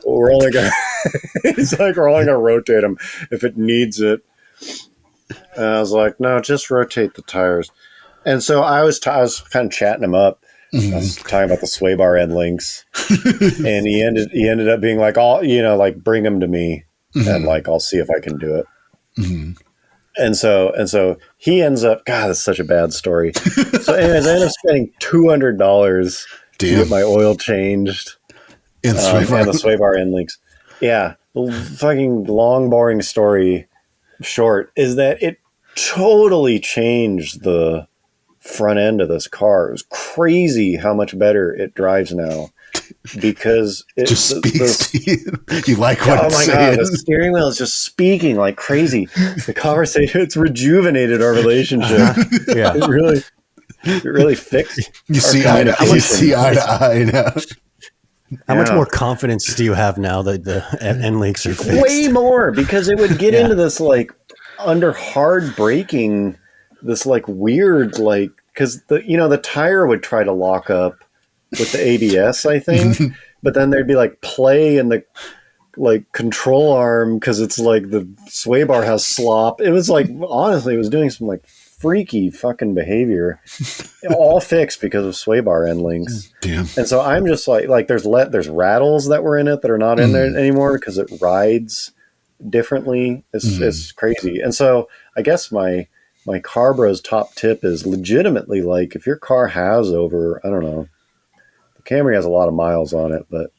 we're only going to rotate them if it needs it. And I was like, no, just rotate the tires. And so I was kind of chatting him up. I was talking about the sway bar end links, and he ended up being like, like bring them to me, and like I'll see if I can do it. And so he ends up. God, that's such a bad story. So, anyways, I ended up spending $200 to get my oil changed and the sway bar end links. Yeah, the fucking long, boring story short is that it totally changed the front end of this car. It was crazy how much better it drives now because it just speaks to you. You like what it's saying. God, the steering wheel is just speaking like crazy. The conversation, it's rejuvenated our relationship. Yeah, it really fixed. You see eye to eye now. How much more confidence do you have now that the end links are fixed? Way more, because it would get into this like under hard braking, this like weird like, because the tire would try to lock up with the ABS, I think, but then there'd be like play in the like control arm because it's like the sway bar has slop. It was like, honestly, it was doing some like freaky fucking behavior, all fixed because of sway bar end links. Damn. And so I'm just like there's rattles that were in it that are not in there anymore because it rides differently. It's crazy. And so I guess my car bro's top tip is legitimately like if your car has over, I don't know, the Camry has a lot of miles on it, but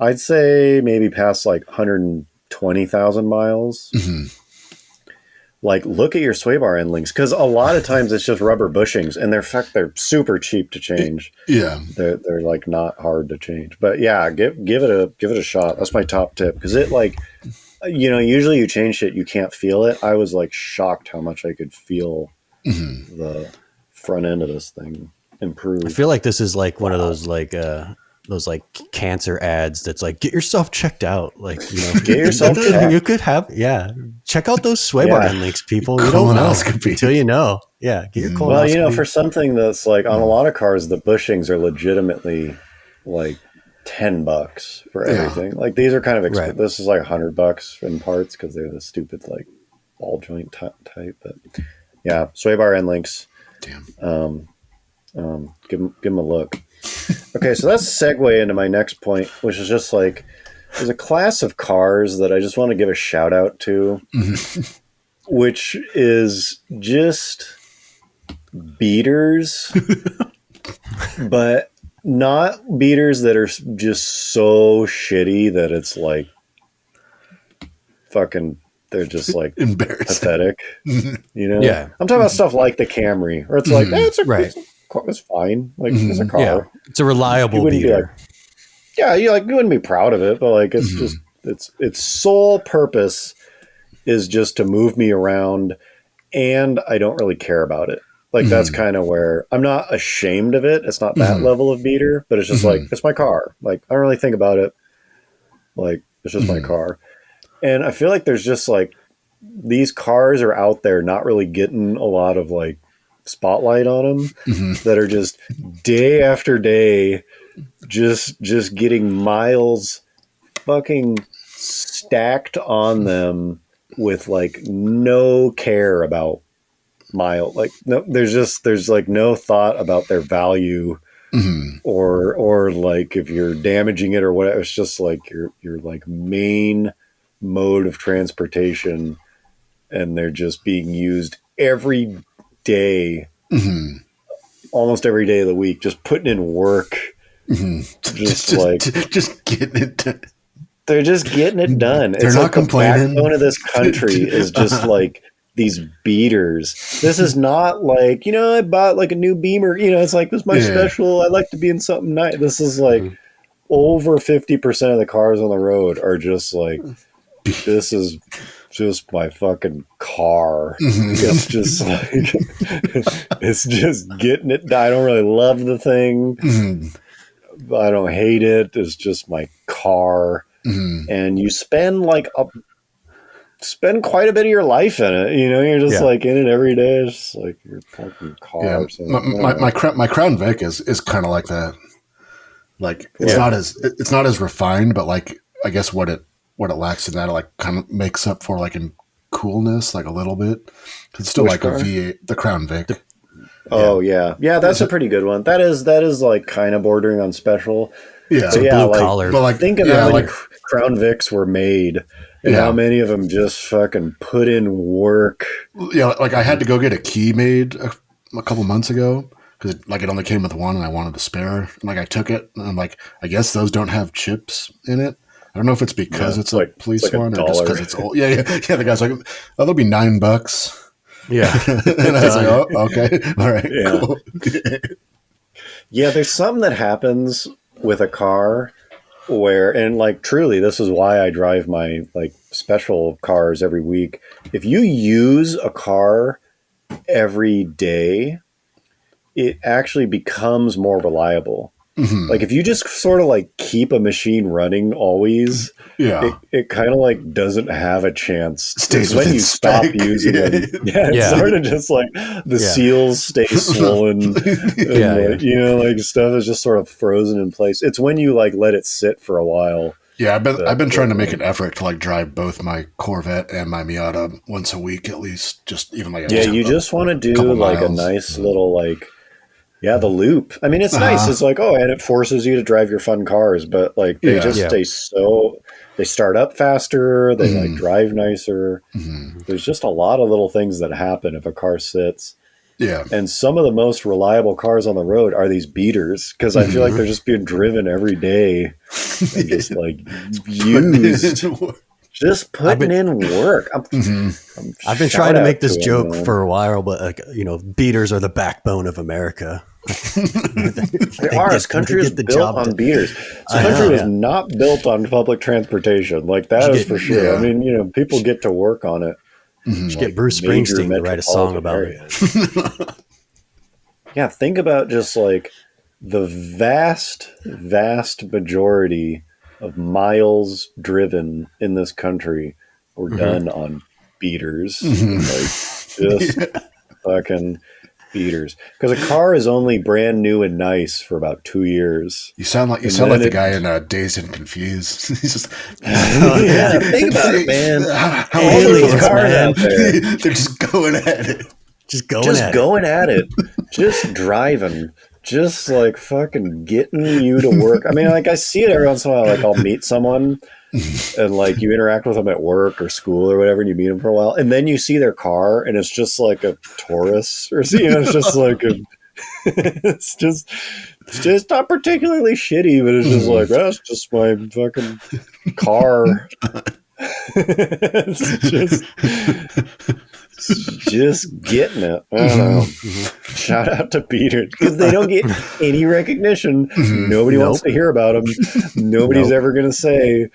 I'd say maybe past like 120,000 miles. Mm-hmm. Like, look at your sway bar end links, because a lot of times it's just rubber bushings, and they're super cheap to change. Yeah, they're like not hard to change. But yeah, give it a shot. That's my top tip, because it like, usually you change shit, you can't feel it. I was like shocked how much I could feel the front end of this thing improve. I feel like this is like one of those like cancer ads that's like, get yourself checked out. Like, get yourself checked. You could have, check out those sway bar end links, people. You don't know until you know. Yeah. Get your colonoscopy. Well, for something that's like on a lot of cars, the bushings are legitimately like $10 for everything. Like, these are kind of expensive. Right. This is like $100 in parts because they're the stupid like ball joint type. But yeah, sway bar end links. Damn. Give them a look. Okay, so that's a segue into my next point, which is just like, there's a class of cars that I just want to give a shout out to, which is just beaters, but not beaters that are just so shitty that it's like fucking, they're just like pathetic, Yeah. I'm talking about stuff like the Camry, where it's like, it's fine. Like, it's a car. Yeah. It's a reliable beater. You wouldn't be proud of it, but like, it's just, its sole purpose is just to move me around, and I don't really care about it. Like, that's kind of where I'm not ashamed of it. It's not that level of beater, but it's just like, it's my car. Like, I don't really think about it. Like, it's just my car. And I feel like there's just like, these cars are out there not really getting a lot of like spotlight on them, that are just day after day, just getting miles fucking stacked on them with like no care about mile. Like, no, there's like no thought about their value, or like if you're damaging it or whatever. It's just like your like main mode of transportation, and they're just being used every day, almost every day of the week, just putting in work, just getting it done. They're just getting it done. They're it's not like complaining. The backbone of this country is just like these beaters. This is not like, I bought like a new Beamer, it's like, this is my special, I like to be in something nice. This is like over 50% of the cars on the road are just like, this is just my fucking car. It's just like, it's just getting it done. I don't really love the thing. I don't hate it. It's just my car. And you spend quite a bit of your life in it. You're just like in it every day. It's just like your fucking car. Yeah. Or something. My Crown Vic is kind of like that. Like, it's not as refined, but like, I guess what it lacks in that, it like kind of makes up for like in coolness, like a little bit. It's still like car? A V8, the Crown Vic. That's a pretty good one. That is like kind of bordering on special. Yeah, so blue collar. But like, think of how many Crown Vics were made, and how many of them just fucking put in work. Yeah, like I had to go get a key made a couple months ago, because like it only came with one, and I wanted a spare. And like I took it, and I'm like, I guess those don't have chips in it. I don't know if it's because it's a police one, or just because it's old. Yeah. The guy's like, oh, that'll be $9. Yeah. And I was like, oh, okay. All right. Yeah. Cool. Yeah, there's something that happens with a car where, and like truly, this is why I drive my like special cars every week. If you use a car every day, it actually becomes more reliable. Like if you just sort of like keep a machine running always, it kind of like doesn't have a chance. It's when you stop using it. It's sort of just like the seals stay swollen. And, like stuff is just sort of frozen in place. It's when you like let it sit for a while. Yeah, I've been trying to make an effort to like drive both my Corvette and my Miata once a week at least. Just even like you just want to do like miles. A nice little like. Yeah, the loop. I mean, it's nice. It's like, and it forces you to drive your fun cars, but like they they start up faster. They like drive nicer. There's just a lot of little things that happen if a car sits. Yeah. And some of the most reliable cars on the road are these beaters, because I feel like they're just being driven every day. and just like used. Just putting in work. I've been trying to make this joke for a while, but like, beaters are the backbone of America. They are. This country is built on beaters. This country was not built on public transportation. Like that is for sure. Yeah. I mean, people get to work on it. Just get Bruce Springsteen to write a song about it. Yeah, think about just like the vast majority of miles driven in this country were done on beaters. Like just fucking beaters. Because a car is only brand new and nice for about 2 years. You sound like the guy in Dazed and Confused. He's just think about it, man. How old are those cars out there? They're just going at it. Just going at it. Just driving. Just like fucking getting you to work. I mean, like I see it every once in a while. Like I'll meet someone and like you interact with them at work or school or whatever, and you meet them for a while, and then you see their car, and it's just like a Taurus, or it's just like it's just not particularly shitty, but it's just like that's just my fucking car. It's just getting it. I don't know. Shout out to Peter because they don't get any recognition. Nobody wants to hear about them. Nobody's ever going to say,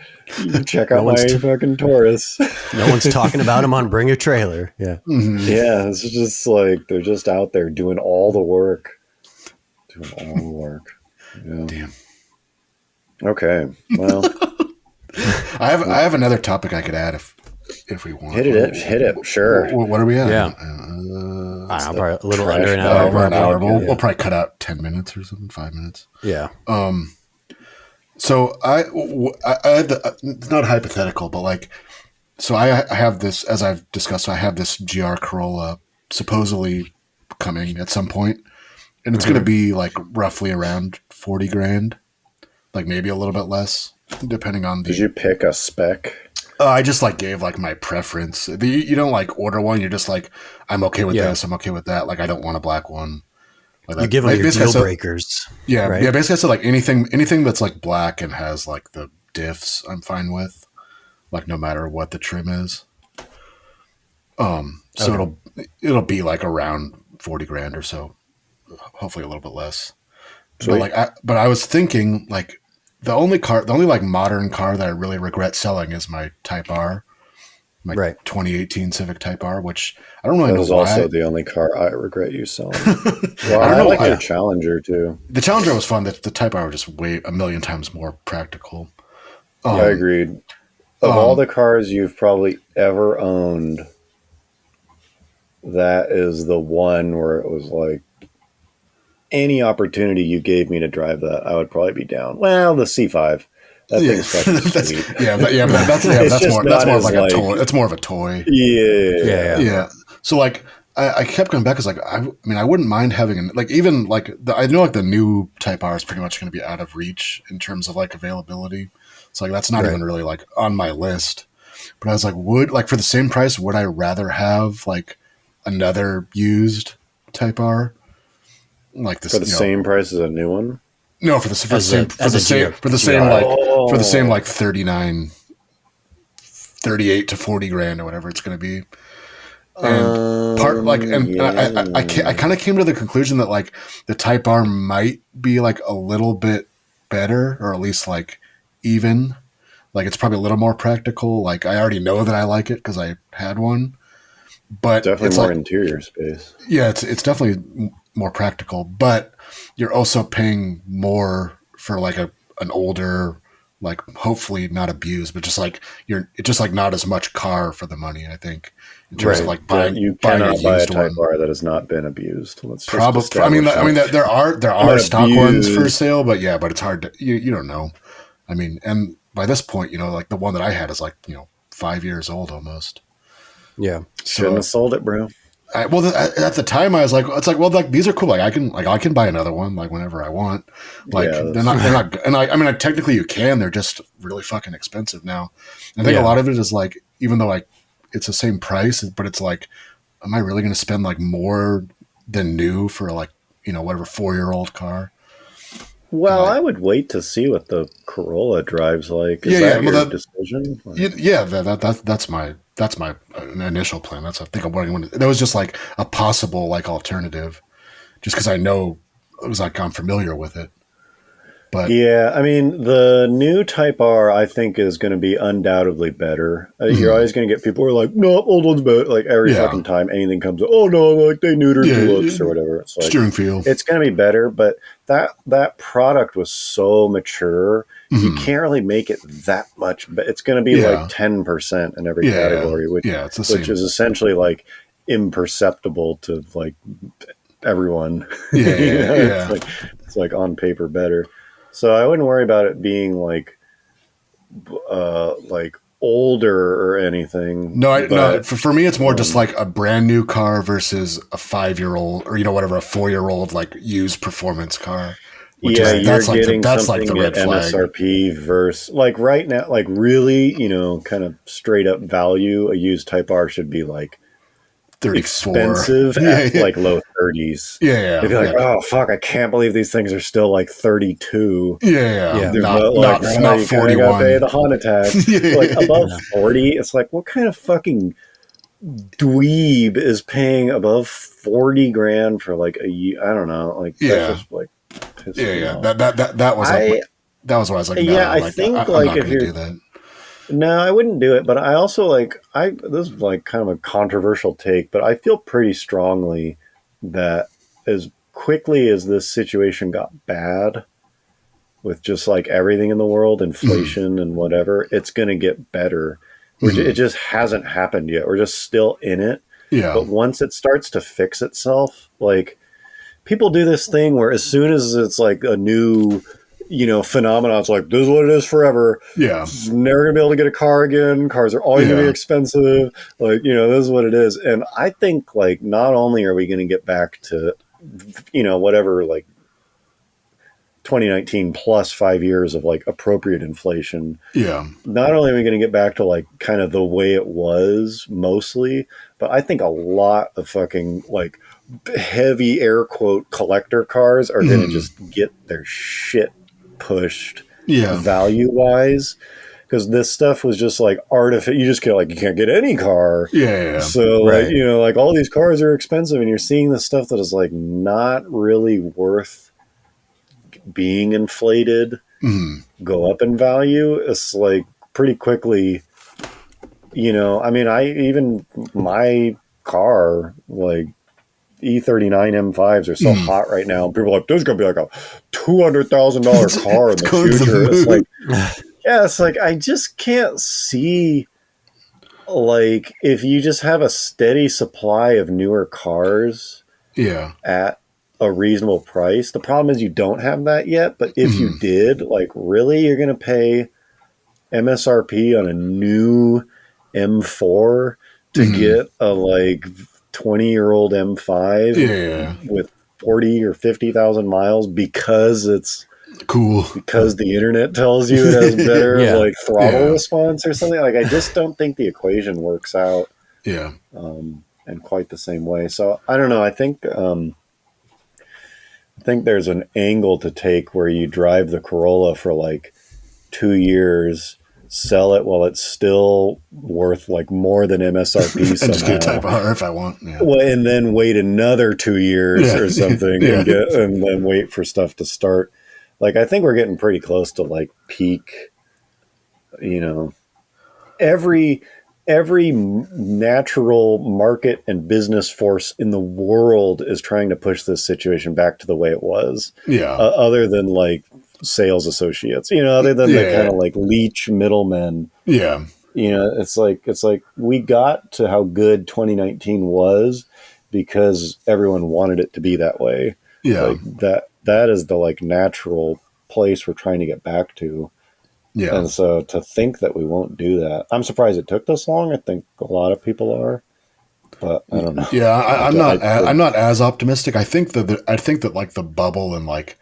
check out my fucking Taurus. No one's talking about them on Bring a Trailer. Yeah. Yeah. It's just like they're just out there doing all the work. Yeah. Damn. Okay. Well, I have another topic I could add if we want. Hit it. Sure. What are we at? Yeah. Probably a little under an hour. Over an hour. We'll probably cut out 10 minutes or something, 5 minutes. Yeah. So I it's not hypothetical, but like, so I have this, as I've discussed, I have this GR Corolla supposedly coming at some point, and it's going to be like roughly around 40 grand, like maybe a little bit less, depending on the. Did you pick a spec? I just like gave like my preference. You don't like order one. You're just like, I'm okay with this. I'm okay with that. Like I don't want a black one. Like you give them your deal breakers. Yeah. Right? Yeah. Basically I said like anything that's like black and has like the diffs I'm fine with. Like no matter what the trim is. So it'll be like around 40 grand or so. Hopefully a little bit less. Sweet. But I was thinking like, the only like modern car that I really regret selling is my Type R, my 2018 Civic Type R, which I don't really know why. That was also the only car I regret you selling. Well, I like your Challenger too. The Challenger was fun. The Type R was just a million times more practical. I agreed. Of all the cars you've probably ever owned, that is the one where it was like, any opportunity you gave me to drive that, I would probably be down. Well, the C5, that thing's fucking sweet. But that's more of like a toy. It's more of a toy. Yeah. So like, I kept going back because like, I mean, I wouldn't mind having like even like I know like the new Type R is pretty much going to be out of reach in terms of like availability. So like that's not even really like on my list. But I was like, for the same price, would I rather have like another used Type R? Like this, for the same price as a new one? No, for the same 38 to 40 grand or whatever it's going to be. And I kind of came to the conclusion that like the Type R might be like a little bit better, or at least like even, like it's probably a little more practical. Like I already know that I like it because I had one, but definitely it's more interior space. Yeah, it's definitely more practical, but you're also paying more for like an older, like hopefully not abused, but just like it's just like not as much car for the money. I think in terms of like buying you cannot buy a Type R that has not been abused. Let's probably. I mean there are stock ones for sale, but it's hard to you don't know. I mean, and by this point, like the one that I had is like 5 years old almost. Yeah, shouldn't have sold it, bro. At the time I was like, it's like, well, like these are cool. Like I can buy another one like whenever I want. Like they're not, and I mean, technically you can. They're just really fucking expensive now. I think a lot of it is like, even though like it's the same price, but it's like, am I really going to spend like more than new for like whatever 4-year-old car? Well, I would wait to see what the Corolla drives like. Is that your decision? Yeah, that's my initial plan. I think I'm working with. That was just like a possible like alternative, just because I know it was like I'm familiar with it. But yeah, I mean, the new Type R, I think, is going to be undoubtedly better. You're always going to get people who are like, no, old one's better. Like every fucking time anything comes up, oh no, like they neutered the looks or whatever. It's like steering feel. It's going to be better, but that product was so mature, you can't really make it that much. But it's going to be like 10% in every category, which is essentially like imperceptible to like everyone. It's like on paper better. So I wouldn't worry about it being like older or anything. No. For me, it's more just like a brand new car versus a 5-year-old or whatever, a 4-year-old like used performance car. You're getting something at MSRP versus like right now, like really, kind of straight up value. A used Type R should be like 34. Expensive at like low 30s. They'd be like, oh fuck, I can't believe these things are still like 32. Not 41. Pay the Honda tax. Like above 40, it's like, what kind of fucking dweeb is paying above 40 grand for like a year? I don't know. Like that's just like that was what I was like. I think I'm like if you're do that. No, I wouldn't do it, but I also this is like kind of a controversial take, but I feel pretty strongly that as quickly as this situation got bad with just like everything in the world, inflation and whatever, it's going to get better. It just hasn't happened yet. We're just still in it. Yeah. But once it starts to fix itself, like people do this thing where as soon as it's like a new phenomenon. It's like, this is what it is forever. Yeah. Never gonna be able to get a car again. Cars are always gonna be expensive. Like, this is what it is. And I think like not only are we gonna get back to, whatever, like 2019 plus 5 years of like appropriate inflation. Yeah. Not only are we gonna get back to like kind of the way it was mostly, but I think a lot of fucking like heavy air quote collector cars are gonna just get their shit pushed value wise, because this stuff was just like artificial. You just get like, you can't get any car. So like, like all these cars are expensive, and you're seeing the stuff that is like not really worth being inflated go up in value. It's like pretty quickly, my car, like E39 M5s are so hot right now. People are like, there's going to be like a $200,000 car in the future. It's like, it's like, I just can't see, like, if you just have a steady supply of newer cars at a reasonable price. The problem is you don't have that yet, but if you did, like, really, you're going to pay MSRP on a new M4 to get a, like, 20-year-old M5 with 40 or 50,000 miles because it's cool, because the internet tells you it has better like throttle response or something. Like, I just don't think the equation works out in quite the same way. So I don't know. I think there's an angle to take where you drive the Corolla for like 2 years, sell it while it's still worth like more than MSRP and just get a Type R if I want. Well, and then wait another 2 years or something and then wait for stuff to start. Like, I think we're getting pretty close to like peak, every natural market and business force in the world is trying to push this situation back to the way it was. Other than like sales associates, other than the kind of like leech middlemen. It's like we got to how good 2019 was because everyone wanted it to be that way. Like that is the like natural place we're trying to get back to. And so to think that we won't do that, I'm surprised it took this long. I think a lot of people are, but I don't know. I'm not as optimistic. I think that like the bubble and like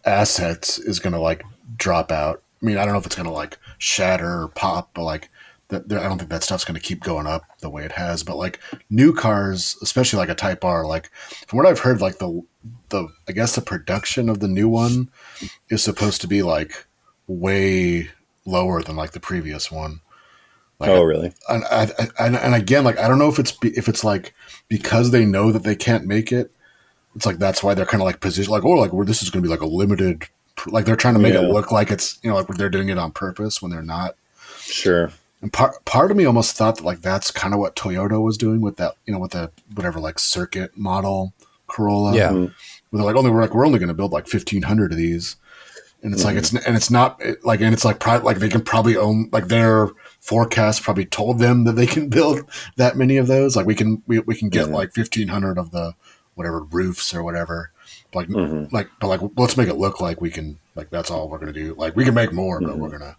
assets is going to like drop out. I mean, I don't know if it's going to like shatter or pop, but like I don't think that stuff's going to keep going up the way it has. But like new cars, especially like a Type R, like from what I've heard, like the I guess the production of the new one is supposed to be like way lower than like the previous one. Like, oh, really? And again, like I don't know if it's like because they know that they can't make it. It's like that's why they're kind of like positioned like, oh, like this is going to be like a limited. Like they're trying to make it look like it's like they're doing it on purpose when they're not. Sure. And part of me almost thought that like that's kind of what Toyota was doing with that, with the whatever like circuit model Corolla. Yeah. Where they're like, we're only going to build like 1,500 of these. And it's like it's not like like they can probably own like their forecast probably told them that they can build that many of those. Like we can get like 1,500 of the whatever roofs or whatever. But let's make it look like we can like that's all we're gonna do. Like we can make more, but we're gonna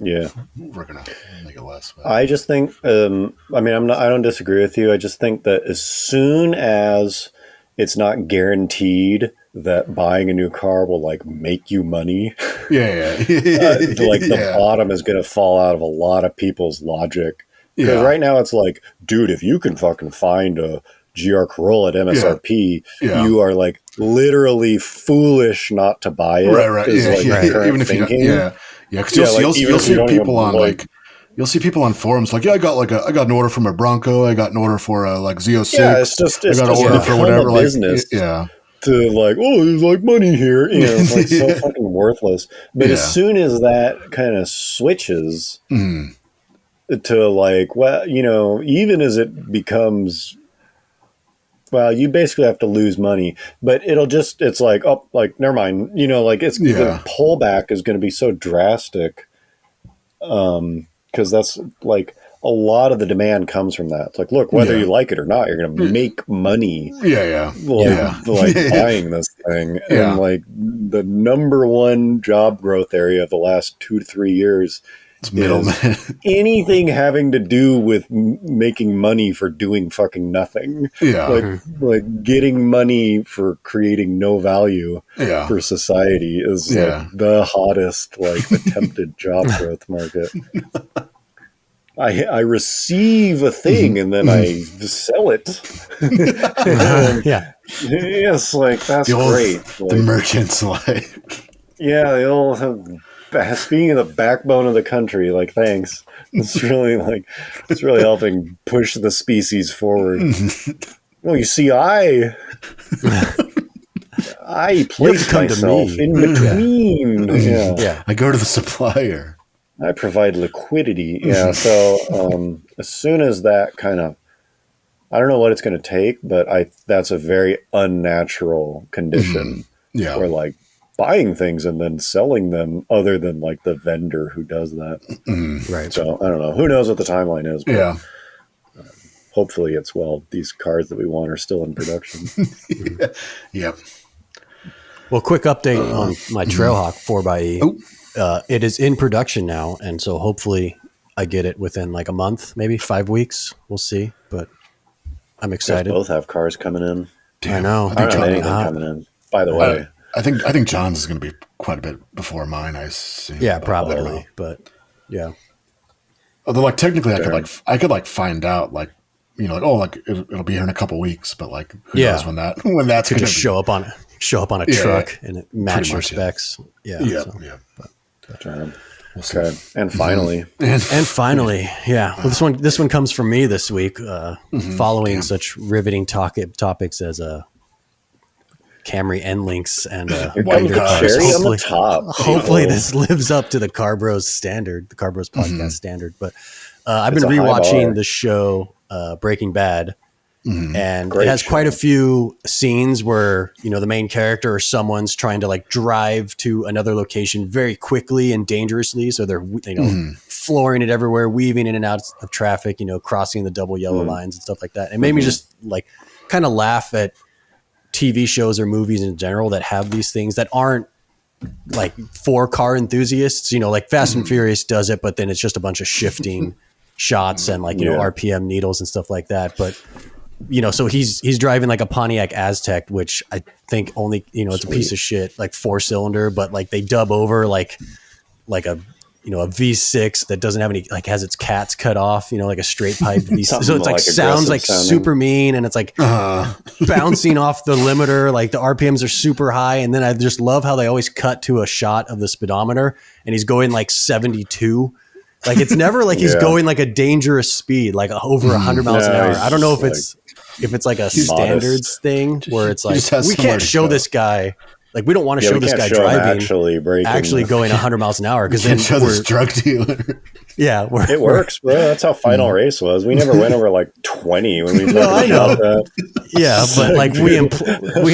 make it less. But. I just think I don't disagree with you. I just think that as soon as it's not guaranteed that buying a new car will like make you money. The bottom is going to fall out of a lot of people's logic. Because right now it's like, dude, if you can fucking find a GR Corolla at MSRP, you are like literally foolish not to buy it. Right. Even if thinking. Because you'll see people on like. You'll see people on forums like, I got an order for my Bronco. I got an order for a like Z06. Yeah, it's just an order for whatever business. To like, oh, there's like money here. It's like so fucking worthless. But as soon as that kind of switches to like, well, even as it becomes, well, you basically have to lose money. But it's like, oh, like never mind. It's the pullback is going to be so drastic. Because that's like a lot of the demand comes from that. It's like, look, whether you like it or not, you're going to make money. Buying this thing. And like the number one job growth area of the last 2 to 3 years is anything having to do with making money for doing fucking nothing. Like getting money for creating no value for society is like the hottest like attempted job growth market. I receive a thing and then I sell it. Yes, like that's great. Like, the merchant's life. Yeah, the old being the backbone of the country. Like, thanks. It's really helping push the species forward. Well, you see, I place myself in between. I go to the supplier. I provide liquidity. So as soon as that kind of, I don't know what it's going to take, but that's a very unnatural condition. Where like buying things and then selling them other than like the vendor who does that. Right. So I don't know. Who knows what the timeline is, but hopefully these cars that we want are still in production. Well, quick update on my Trailhawk 4xe. It is in production now, and so hopefully I get it within like a month, maybe 5 weeks. We'll see, but I'm excited. Both have cars coming in. I know. I don't have anything coming in, by the way. I think John's is going to be quite a bit before mine, I assume. Yeah, probably, but yeah. Although, like technically, I could find out, like it'll be here in a couple weeks, but like who knows when that's going to show up on a truck and it match your specs. Okay. And finally, well, this one comes from me this week, following such riveting topics as Camry N-Links and Wonder Cars. Cherry on the top. Hopefully this lives up to the Car Bros standard, the Car Bros podcast standard. But I've been rewatching the show Breaking Bad. And it has quite a few scenes where, the main character or someone's trying to like drive to another location very quickly and dangerously. So they're, flooring it everywhere, weaving in and out of traffic, crossing the double yellow lines and stuff like that. It made me just like kind of laugh at TV shows or movies in general that have these things that aren't like for car enthusiasts, like Fast and Furious does it, but then it's just a bunch of shifting shots and like, RPM needles and stuff like that. But so he's driving like a Pontiac Aztec, which I think only, it's a piece of shit, like 4-cylinder, but like they dub over like a a V6 that doesn't have any, like has its cats cut off, like a straight pipe V6. So it's like sounds like sounding. Super mean, and it's like bouncing off the limiter. Like the RPMs are super high. And then I just love how they always cut to a shot of the speedometer and he's going like 72. Like it's never like he's going like a dangerous speed, like over 100 miles an hour. I don't know if it's like a standards thing where it's like, we can't show this guy. Like we don't want to show this guy driving actually going 100 miles an hour because then show this drug dealer. Yeah, it works, bro. That's how Final Race was. We never went over like 20 when we. No, I know. That. Yeah, but like we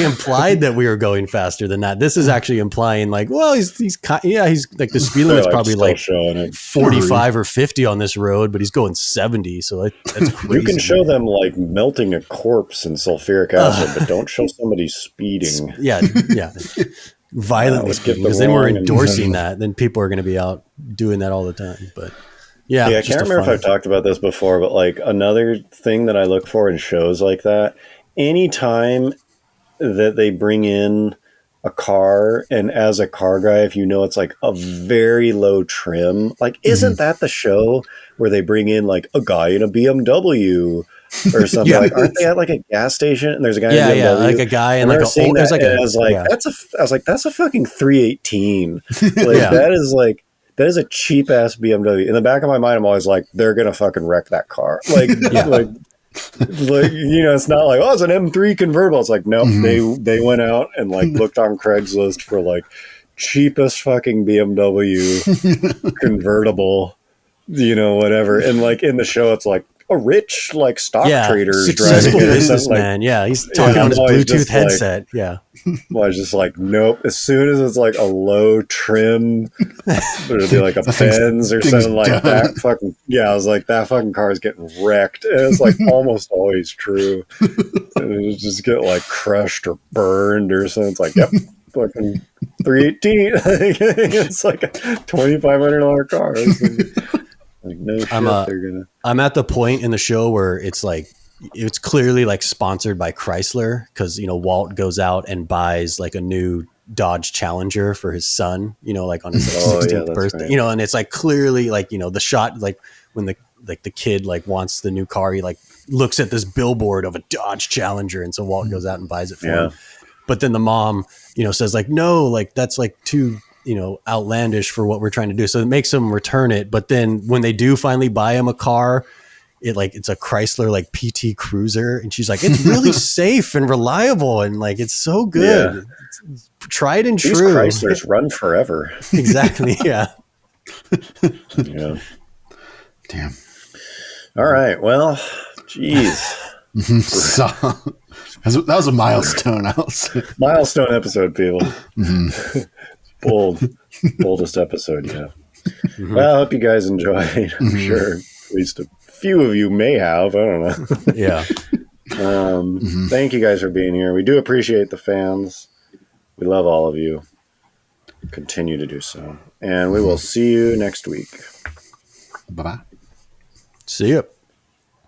implied that we were going faster than that. This is actually implying like, well, he's like the speed limit's probably like 45 or 50 on this road, but he's going 70. So that's crazy. You can show them like melting a corpse in sulfuric acid, but don't show somebody speeding. Yeah. Violently speeding, because then we're endorsing that. Then people are going to be out doing that all the time. But yeah, I can't remember if I've talked about this before, but like another thing that I look for in shows like that, anytime that they bring in a car, and as a car guy, if it's like a very low trim, like isn't that the show where they bring in like a guy in a BMW or something? Like aren't they at like a gas station and there's a guy in a BMW? Like a guy and like a old, I was like that's a fucking 318. Like that is a cheap ass BMW. In the back of my mind, I'm always like, they're gonna fucking wreck that car. Like it's not like, it's an M3 convertible. It's like, nope, they went out and like looked on Craigslist for like cheapest fucking BMW convertible, whatever. And like in the show, it's like a rich like stock trader successful businessman. Like, he's talking on his Bluetooth headset. Well, I was just like, nope. As soon as it's like a low trim, it'll be like a Benz or something like that. Fucking I was like, that fucking car is getting wrecked. And it's like almost always true. And it'll just get like crushed or burned or something. It's like, yep, fucking 318. It's like a $2,500 car. Like no shit, I'm at the point in the show where it's like it's clearly like sponsored by Chrysler because Walt goes out and buys like a new Dodge Challenger for his son, like on his 16th birthday, right. And it's like clearly like the shot like when the kid like wants the new car, he like looks at this billboard of a Dodge Challenger, and so Walt goes out and buys it for him. But then the mom says like, no, like that's like too outlandish for what we're trying to do. So it makes them return it. But then when they do finally buy him a car, it's a Chrysler like PT Cruiser. And she's like, it's really safe and reliable. And like, it's so good. Yeah. It's tried and These true. Chryslers run forever. Exactly. Yeah. Yeah. Damn. All right. Well, geez. So, that was a milestone. Milestone episode, people. Boldest episode yet. Well, I hope you guys enjoyed. I'm sure at least a few of you may have. I don't know. Yeah. Thank you guys for being here. We do appreciate the fans. We love all of you. Continue to do so. And we will see you next week. Bye-bye. See ya.